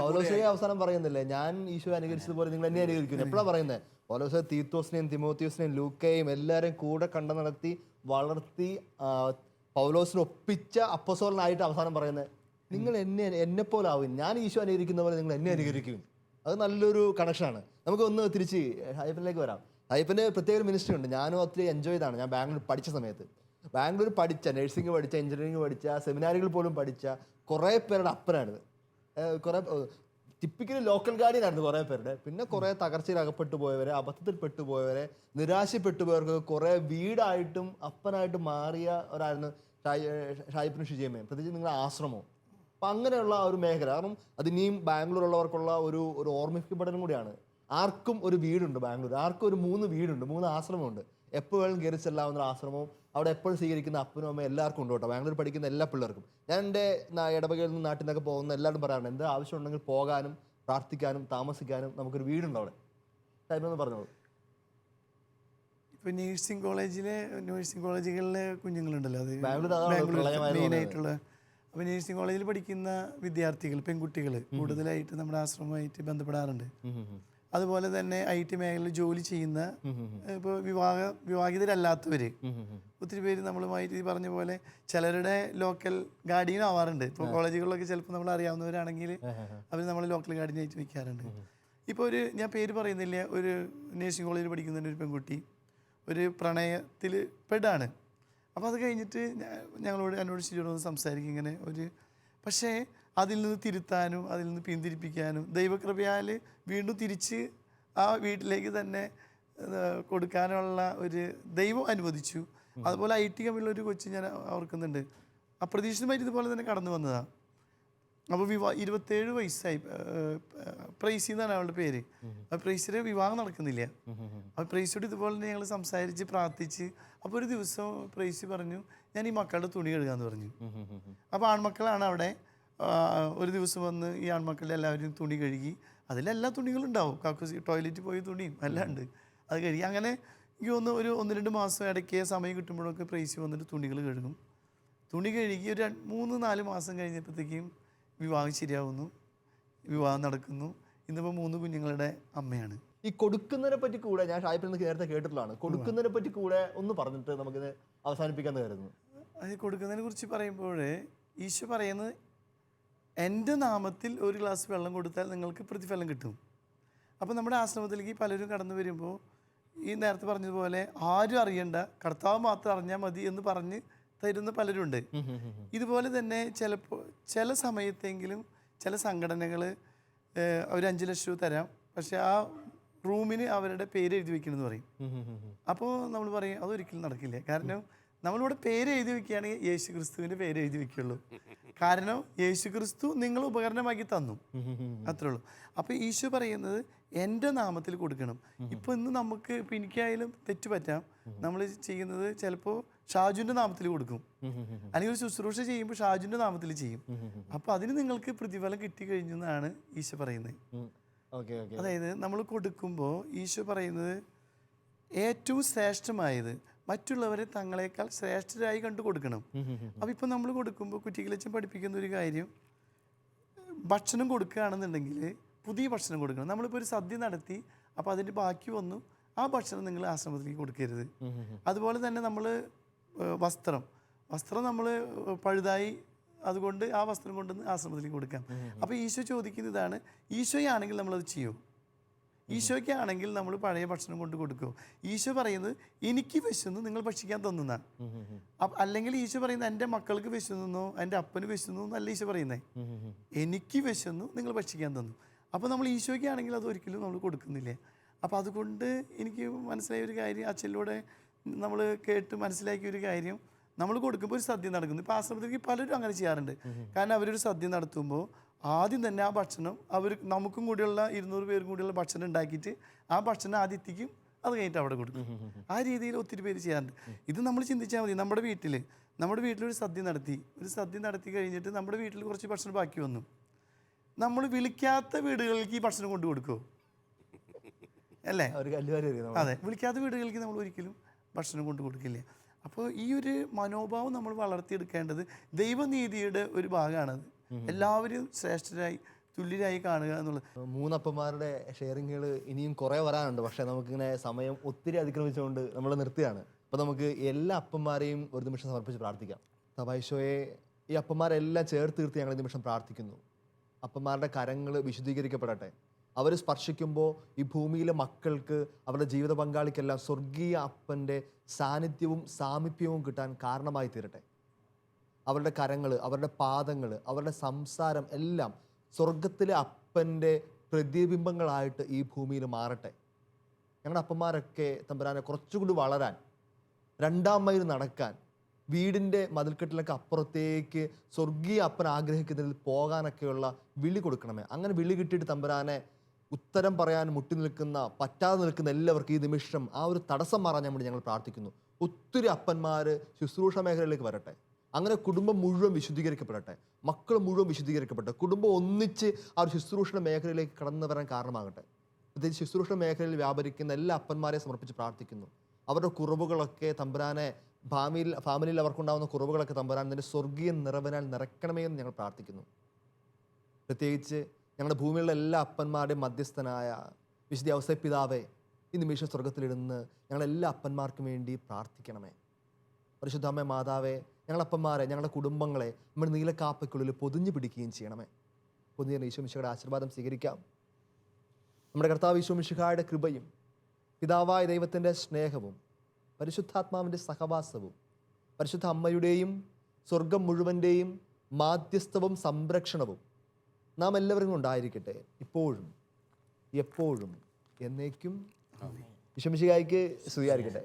പൗലോസേ അവസാനം പറയുന്നില്ലേ, ഞാൻ ഈശോ അനുകരിച്ചതുപോലെ നിങ്ങൾ എന്നെ അനുകരിക്കുന്നു. എപ്പോഴാണ് പറയുന്നത്? പൗലോസേ തീത്തോസിനെയും തിമോത്തിയോസിനെയും ലൂക്കയും എല്ലാവരെയും കൂടെ കണ്ടു നടത്തി വളർത്തി പൗലോസിനെ ഒപ്പിച്ച അപ്പസ്തോലനായിട്ട് അവസാനം പറയുന്നത്, നിങ്ങൾ എന്നെ പോലെ ആവും, ഞാൻ ഈശോ അനുകരിക്കുന്ന പോലെ നിങ്ങൾ എന്നെ അനുകരിക്കും. അത് നല്ലൊരു കണക്ഷനാണ്. നമുക്ക് ഒന്ന് തിരിച്ച് ഹൈപ്പനിലേക്ക് വരാം. ഹൈപ്പന് പ്രത്യേക മിനിസ്ട്രി ഉണ്ട്. ഞാനും ഒത്തിരി എൻജോയ് ചെയ്താണ്. ഞാൻ ബാംഗ്ലൂർ പഠിച്ച സമയത്ത്, ബാംഗ്ലൂർ പഠിച്ച, നഴ്സിംഗ് പഠിച്ച, എഞ്ചിനീയറിംഗ് പഠിച്ച, സെമിനാറുകൾ പോലും പഠിച്ച കുറേ പേരുടെ അപ്പനാണിത്. കുറേ ടിപ്പിക്കലി ലോക്കൽ ഗാർഡിയൻ ആയിരുന്നു കുറേ പേരുടെ. പിന്നെ കുറേ തകർച്ചയിൽ അകപ്പെട്ടു പോയവരെ, അബദ്ധത്തിൽ പെട്ടുപോയവരെ, നിരാശപ്പെട്ടു പോയവർക്ക് കുറേ വീടായിട്ടും അപ്പനായിട്ടും മാറിയ ഒരായിരുന്നു ഷായിപ്പിനും ഷിജേമയും, പ്രത്യേകിച്ച് നിങ്ങളുടെ ആശ്രമവും. അപ്പം അങ്ങനെയുള്ള ഒരു മേഖല, കാരണം അതിനിയും ബാംഗ്ലൂരുള്ളവർക്കുള്ള ഒരു ഓർമ്മിക്കപ്പെടലും കൂടിയാണ്. ആർക്കും ഒരു വീടുണ്ട് ബാംഗ്ലൂർ, ആർക്കും ഒരു 3 വീടുണ്ട്, 3 ആശ്രമമുണ്ട്. എപ്പോഴും കയറി ചെല്ലാവുന്ന ആശ്രമവും അവിടെ എപ്പോഴും സ്വീകരിക്കുന്ന അപ്പനും അമ്മയും എല്ലാവർക്കും ഉണ്ട് കേട്ടോ, ബാംഗ്ലൂർ പഠിക്കുന്ന എല്ലാ പിള്ളേർക്കും. ഞാൻ എൻ്റെ ഇടവകയിൽ നിന്ന് നാട്ടിൽ നിന്നൊക്കെ പോകുന്ന എല്ലാവരും പറയാറുണ്ട്, എന്ത് ആവശ്യമുണ്ടെങ്കിൽ പോകാനും പ്രാർത്ഥിക്കാനും താമസിക്കാനും നമുക്കൊരു വീടുണ്ട് അവിടെ. ടൈമെന്ന് പറഞ്ഞോളൂ. ഇപ്പോൾ നേഴ്സിംഗ് കോളേജുകളിലെ കുഞ്ഞുങ്ങളുണ്ടല്ലോ, അത് ബാംഗ്ലൂർ മെയിനായിട്ടുള്ള. അപ്പോൾ നേഴ്സിംഗ് കോളേജിൽ പഠിക്കുന്ന വിദ്യാർത്ഥികൾ, പെൺകുട്ടികൾ കൂടുതലായിട്ട് നമ്മുടെ ആശ്രമമായിട്ട് ബന്ധപ്പെടാറുണ്ട്. അതുപോലെ തന്നെ IT മേഖലയിൽ ജോലി ചെയ്യുന്ന, ഇപ്പോൾ വിവാഹിതരല്ലാത്തവർ ഒത്തിരി പേര് നമ്മളുമായിട്ട് ഈ പറഞ്ഞ പോലെ ചിലരുടെ ലോക്കൽ ഗാർഡിയൻ ആവാറുണ്ട്. ഇപ്പോൾ കോളേജുകളിലൊക്കെ ചിലപ്പോൾ നമ്മൾ അറിയാവുന്നവരാണെങ്കിൽ അവർ നമ്മൾ ലോക്കൽ ഗാർഡിയനായിട്ട് വയ്ക്കാറുണ്ട്. ഇപ്പോൾ ഞാൻ പേര് പറയുന്നില്ല, ഒരു നേഴ്സിംഗ് കോളേജിൽ പഠിക്കുന്ന ഒരു പെൺകുട്ടി ഒരു പ്രണയത്തിൽ പെടാണ്. അപ്പോൾ അത് കഴിഞ്ഞിട്ട് എന്നോട് ശരിയോട് സംസാരിക്കും ഇങ്ങനെ പക്ഷേ അതിൽ നിന്ന് തിരുത്താനും അതിൽ നിന്ന് പിന്തിരിപ്പിക്കാനും ദൈവകൃപയാൽ വീണ്ടും തിരിച്ച് ആ വീട്ടിലേക്ക് തന്നെ കൊടുക്കാനുള്ള ഒരു ദൈവം അനുവദിച്ചു. അതുപോലെ IT കമ്പനിയിലൊരു കൊച്ച് ഞാൻ ഓർക്കുന്നുണ്ട്, അപ്രതീക്ഷിതമായിട്ട് ഇതുപോലെ തന്നെ കടന്നു വന്നതാണ്. അപ്പോൾ 27 വയസ്സായി, പ്രൈസി എന്നാണ് അവളുടെ പേര്. അപ്പോൾ പ്രൈസിയുടെ വിവാഹം നടക്കുന്നില്ല. അപ്പോൾ പ്രൈസിയോട് ഇതുപോലെ തന്നെ ഞങ്ങൾ സംസാരിച്ച് പ്രാർത്ഥിച്ച്, അപ്പോൾ ഒരു ദിവസം പ്രൈസി പറഞ്ഞു, ഞാൻ ഈ മക്കളുടെ തുണി കഴുകാമെന്ന് പറഞ്ഞു. അപ്പോൾ ആൺമക്കളാണ് അവിടെ. ഒരു ദിവസം വന്ന് ഈ ആൺമക്കളുടെ എല്ലാവരും തുണി കഴുകി, അതിലെല്ലാ തുണികളും ഉണ്ടാവും, കക്കൂസി ടോയ്ലറ്റിൽ പോയി തുണിയും എല്ലാം ഉണ്ട്, അത് കഴുകി. അങ്ങനെ എനിക്ക് തോന്നുന്നു ഒരു 1-2 മാസം ഇടയ്ക്ക് സമയം കിട്ടുമ്പോഴൊക്കെ പ്രൈസി വന്നിട്ട് തുണികൾ കഴുകും. തുണി കഴുകി ഒരു 3-4 മാസം കഴിഞ്ഞപ്പോഴത്തേക്കും വിവാഹം ശരിയാവുന്നു, വിവാഹം നടക്കുന്നു. ഇന്നിപ്പോൾ 3 കുഞ്ഞുങ്ങളുടെ അമ്മയാണ്. ഈ കൊടുക്കുന്നതിനെ പറ്റി കൂടെ ഞാൻ ഷായിപ്പിൽ നിന്ന് നേരത്തെ കേട്ടിട്ടുള്ളതാണ്. കൊടുക്കുന്നതിനെ പറ്റി കൂടെ ഒന്ന് പറഞ്ഞിട്ട് നമുക്കിത് അവസാനിപ്പിക്കാന്ന് കരുതുന്നു. അത് കൊടുക്കുന്നതിനെ കുറിച്ച് പറയുമ്പോൾ ഈശോ പറയുന്നത്, എൻ്റെ നാമത്തിൽ ഒരു ഗ്ലാസ് വെള്ളം കൊടുത്താൽ നിങ്ങൾക്ക് പ്രതിഫലം കിട്ടും. അപ്പോൾ നമ്മുടെ ആശ്രമത്തിലേക്ക് പലരും കടന്നു വരുമ്പോൾ ഈ നേരത്തെ പറഞ്ഞതുപോലെ ആരും അറിയണ്ട, കർത്താവ് മാത്രം അറിഞ്ഞാൽ മതി എന്ന് പറഞ്ഞ് തരുന്ന പലരുണ്ട്. ഇതുപോലെ തന്നെ ചിലപ്പോൾ ചില സമയത്തെങ്കിലും ചില സംഘടനകൾ ഒരു 5 ലക്ഷം രൂപ തരാം, പക്ഷെ ആ റൂമിന് അവരുടെ പേര് എഴുതി വെക്കണമെന്ന് പറയും. അപ്പോൾ നമ്മൾ പറയും അതൊരിക്കലും നടക്കില്ല. കാരണം നമ്മളിവിടെ പേര് എഴുതി വെക്കുകയാണെങ്കിൽ യേശു ക്രിസ്തുവിൻ്റെ പേര് എഴുതി വെക്കുള്ളൂ. കാരണം യേശു ക്രിസ്തു നിങ്ങൾ ഉപകരണമാക്കി തന്നു, അത്രേ ഉള്ളൂ. അപ്പോൾ ഈശോ പറയുന്നത് എൻ്റെ നാമത്തിൽ കൊടുക്കണം. ഇപ്പോൾ ഇന്ന് നമുക്ക് ഇപ്പം എനിക്കായാലും തെറ്റ് പറ്റാം. നമ്മൾ ചെയ്യുന്നത് ചിലപ്പോൾ ഷാജുവിൻ്റെ നാമത്തിൽ കൊടുക്കും, അല്ലെങ്കിൽ ഒരു ശുശ്രൂഷ ചെയ്യുമ്പോൾ ഷാജുവിൻ്റെ നാമത്തിൽ ചെയ്യും. അപ്പോൾ അതിന് നിങ്ങൾക്ക് പ്രതിഫലം കിട്ടിക്കഴിഞ്ഞു എന്നാണ് ഈശോ പറയുന്നത്. അതായത് നമ്മൾ കൊടുക്കുമ്പോൾ ഈശോ പറയുന്നത് ഏറ്റവും ശ്രേഷ്ഠമായത് മറ്റുള്ളവരെ തങ്ങളെക്കാൾ ശ്രേഷ്ഠരായി കണ്ടു കൊടുക്കണം. അപ്പോൾ ഇപ്പം നമ്മൾ കൊടുക്കുമ്പോൾ കുറ്റികളച്ചൻ പഠിപ്പിക്കുന്ന ഒരു കാര്യം, ഭക്ഷണം കൊടുക്കുകയാണെന്നുണ്ടെങ്കിൽ പുതിയ ഭക്ഷണം കൊടുക്കണം. നമ്മളിപ്പോൾ ഒരു സദ്യ നടത്തി, അപ്പോൾ അതിൻ്റെ ബാക്കി വന്നു, ആ ഭക്ഷണം നിങ്ങൾ ആശ്രമത്തിലേക്ക് കൊടുക്കരുത്. അതുപോലെ തന്നെ നമ്മൾ വസ്ത്രം നമ്മൾ പഴുതായി, അതുകൊണ്ട് ആ വസ്ത്രം കൊണ്ടുവന്ന് ആശ്രമത്തിലേക്ക് കൊടുക്കാം. അപ്പോൾ ഈശോ ചോദിക്കുന്ന ഇതാണ്, ഈശോയാണെങ്കിൽ നമ്മളത് ചെയ്യും, ഈശോയ്ക്കാണെങ്കിൽ നമ്മൾ പഴയ ഭക്ഷണം കൊണ്ട് കൊടുക്കുമോ? ഈശോ പറയുന്നത് എനിക്ക് വിശന്നു നിങ്ങൾ ഭക്ഷിക്കാൻ തന്നുന്നാണ്. അല്ലെങ്കിൽ ഈശോ പറയുന്നത് എൻ്റെ മക്കൾക്ക് വിശന്നോ എൻ്റെ അപ്പന് വിശന്നു എന്നല്ല ഈശോ പറയുന്നത്, എനിക്ക് വിശന്നു നിങ്ങൾ ഭക്ഷിക്കാൻ തന്നു. അപ്പോൾ നമ്മൾ ഈശോയ്ക്കാണെങ്കിൽ അത് ഒരിക്കലും നമ്മൾ കൊടുക്കുന്നില്ല. അപ്പോൾ അതുകൊണ്ട് എനിക്ക് മനസ്സിലായ ഒരു കാര്യം, അച്ഛനിലൂടെ നമ്മൾ കേട്ട് മനസ്സിലാക്കിയ ഒരു കാര്യം, നമ്മൾ കൊടുക്കുമ്പോൾ ഒരു സദ്യ നടക്കുന്നു. ഇപ്പോൾ ആശ്രമത്തിലേക്ക് പലരും അങ്ങനെ ചെയ്യാറുണ്ട്. കാരണം അവരൊരു സദ്യ നടത്തുമ്പോൾ ആദ്യം തന്നെ ആ ഭക്ഷണം അവർ നമുക്കും കൂടിയുള്ള 200 പേർക്കും കൂടിയുള്ള ഭക്ഷണം ഉണ്ടാക്കിയിട്ട് ആ ഭക്ഷണം ആദ്യം എത്തിക്കും, അത് കഴിഞ്ഞിട്ട് അവിടെ കൊടുക്കും. ആ രീതിയിൽ ഒത്തിരി പേര് ചെയ്യാറുണ്ട്. ഇത് നമ്മൾ ചിന്തിച്ചാൽ മതി. നമ്മുടെ വീട്ടിലൊരു സദ്യ നടത്തി കഴിഞ്ഞിട്ട് നമ്മുടെ വീട്ടിൽ കുറച്ച് ഭക്ഷണം ബാക്കി വന്നു, നമ്മൾ വിളിക്കാത്ത വീടുകളിലേക്ക് ഈ ഭക്ഷണം കൊണ്ടു കൊടുക്കുമോ? അല്ലേ? അതെ, വിളിക്കാത്ത വീടുകളിലേക്ക് നമ്മൾ ഒരിക്കലും ഭക്ഷണം കൊണ്ടു കൊടുക്കില്ല. അപ്പോൾ ഈ ഒരു മനോഭാവം നമ്മൾ വളർത്തിയെടുക്കേണ്ടത് ദൈവനീതിയുടെ ഒരു ഭാഗമാണത്. എല്ലാവരും ശ്രേഷ്ഠരായി തുല്യരായി കാണുക എന്നുള്ളത്. 3 അപ്പന്മാരുടെ ഷെയറിങ്ങുകൾ ഇനിയും കുറേ വരാനുണ്ട്. പക്ഷേ നമുക്കിങ്ങനെ സമയം ഒത്തിരി അതിക്രമിച്ചുകൊണ്ട് നമ്മൾ നിർത്തുകയാണ്. അപ്പോൾ നമുക്ക് എല്ലാ അപ്പന്മാരെയും ഒരു നിമിഷം സമർപ്പിച്ച് പ്രാർത്ഥിക്കാം. തബായിശോയെ, ഈ അപ്പന്മാരെല്ലാം ചേർത്ത് തീർത്ത് ഞങ്ങൾ ഈ നിമിഷം പ്രാർത്ഥിക്കുന്നു. അപ്പന്മാരുടെ കരങ്ങൾ വിശുദ്ധീകരിക്കപ്പെടട്ടെ. അവർ സ്പർശിക്കുമ്പോൾ ഈ ഭൂമിയിലെ മക്കൾക്ക്, അവരുടെ ജീവിത പങ്കാളിക്കെല്ലാം സ്വർഗീയ അപ്പൻ്റെ സാന്നിധ്യവും സാമീപ്യവും കിട്ടാൻ കാരണമായി തീരട്ടെ. അവരുടെ കരങ്ങൾ, അവരുടെ പാദങ്ങൾ, അവരുടെ സംസാരം എല്ലാം സ്വർഗത്തിലെ അപ്പൻ്റെ പ്രതിബിംബങ്ങളായിട്ട് ഈ ഭൂമിയിൽ മാറട്ടെ. ഞങ്ങളുടെ അപ്പന്മാരൊക്കെ തമ്പുരാനെ കുറച്ചുകൂടി വളരാൻ, 2-ാം മൈൽ നടക്കാൻ, വീടിൻ്റെ മതിൽക്കെട്ടിലൊക്കെ അപ്പുറത്തേക്ക് സ്വർഗീയ അപ്പൻ ആഗ്രഹിക്കുന്നതിൽ പോകാനൊക്കെയുള്ള വിളി കൊടുക്കണമേ. അങ്ങനെ വിളി കിട്ടിയിട്ട് തമ്പുരാനെ ഉത്തരം പറയാൻ മുട്ടി നിൽക്കുന്ന, പറ്റാതെ നിൽക്കുന്ന എല്ലാവർക്കും ഈ നിമിഷം ആ ഒരു തടസ്സം മാറാൻ വേണ്ടി ഞങ്ങൾ പ്രാർത്ഥിക്കുന്നു. ഒത്തിരി അപ്പന്മാർ ശുശ്രൂഷ മേഖലയിലേക്ക് വരട്ടെ. അങ്ങനെ കുടുംബം മുഴുവൻ വിശുദ്ധീകരിക്കപ്പെടട്ടെ, മക്കൾ മുഴുവൻ വിശുദ്ധീകരിക്കപ്പെടട്ടെ. കുടുംബം ഒന്നിച്ച് ആ ഒരു ശുശ്രൂഷ മേഖലയിലേക്ക് കടന്നു വരാൻ കാരണമാകട്ടെ. പ്രത്യേകിച്ച് ശുശ്രൂഷ മേഖലയിൽ വ്യാപരിക്കുന്ന എല്ലാ അപ്പന്മാരെയും സമർപ്പിച്ച് പ്രാർത്ഥിക്കുന്നു. അവരുടെ കുറവുകളൊക്കെ തമ്പുരാനെ, ഫാമിലിയിൽ അവർക്കുണ്ടാകുന്ന കുറവുകളൊക്കെ തമ്പുരാൻ നിന്റെ സ്വർഗീയ നിറവിനാൽ നിറയ്ക്കണമേ എന്ന് ഞങ്ങൾ പ്രാർത്ഥിക്കുന്നു. പ്രത്യേകിച്ച് ഞങ്ങളുടെ ഭൂമിയിലുള്ള എല്ലാ അപ്പന്മാരുടെയും മധ്യസ്ഥനായ വിശുദ്ധ ഔസേപ്പ് പിതാവേ, ഈ നിമിഷം സ്വർഗത്തിലിരുന്ന് ഞങ്ങളെല്ലാ അപ്പന്മാർക്കും വേണ്ടി പ്രാർത്ഥിക്കണമേ. പരിശുദ്ധ അമ്മേ മാതാവേ, ഞങ്ങളപ്പന്മാരെ, ഞങ്ങളുടെ കുടുംബങ്ങളെ നമ്മൾ നീലക്കാപ്പയ്ക്കുള്ളിൽ പൊതിഞ്ഞു പിടിക്കുകയും ചെയ്യണമേ. പൊതിഞ്ഞ ഈശോ മിശിഹായുടെ ആശീർവാദം സ്വീകരിക്കാം. നമ്മുടെ കർത്താവ് ഈശോ മിശിഹായുടെ കൃപയും പിതാവായ ദൈവത്തിൻ്റെ സ്നേഹവും പരിശുദ്ധാത്മാവിൻ്റെ സഹവാസവും പരിശുദ്ധ അമ്മയുടെയും സ്വർഗം മുഴുവൻ്റെയും മാധ്യസ്ഥവും സംരക്ഷണവും നാം എല്ലാവരും ഉണ്ടായിരിക്കട്ടെ, ഇപ്പോഴും എപ്പോഴും എന്നേക്കും. ഈശോ മിശിഹായ്ക്ക് സ്തുതിയായിരിക്കട്ടെ.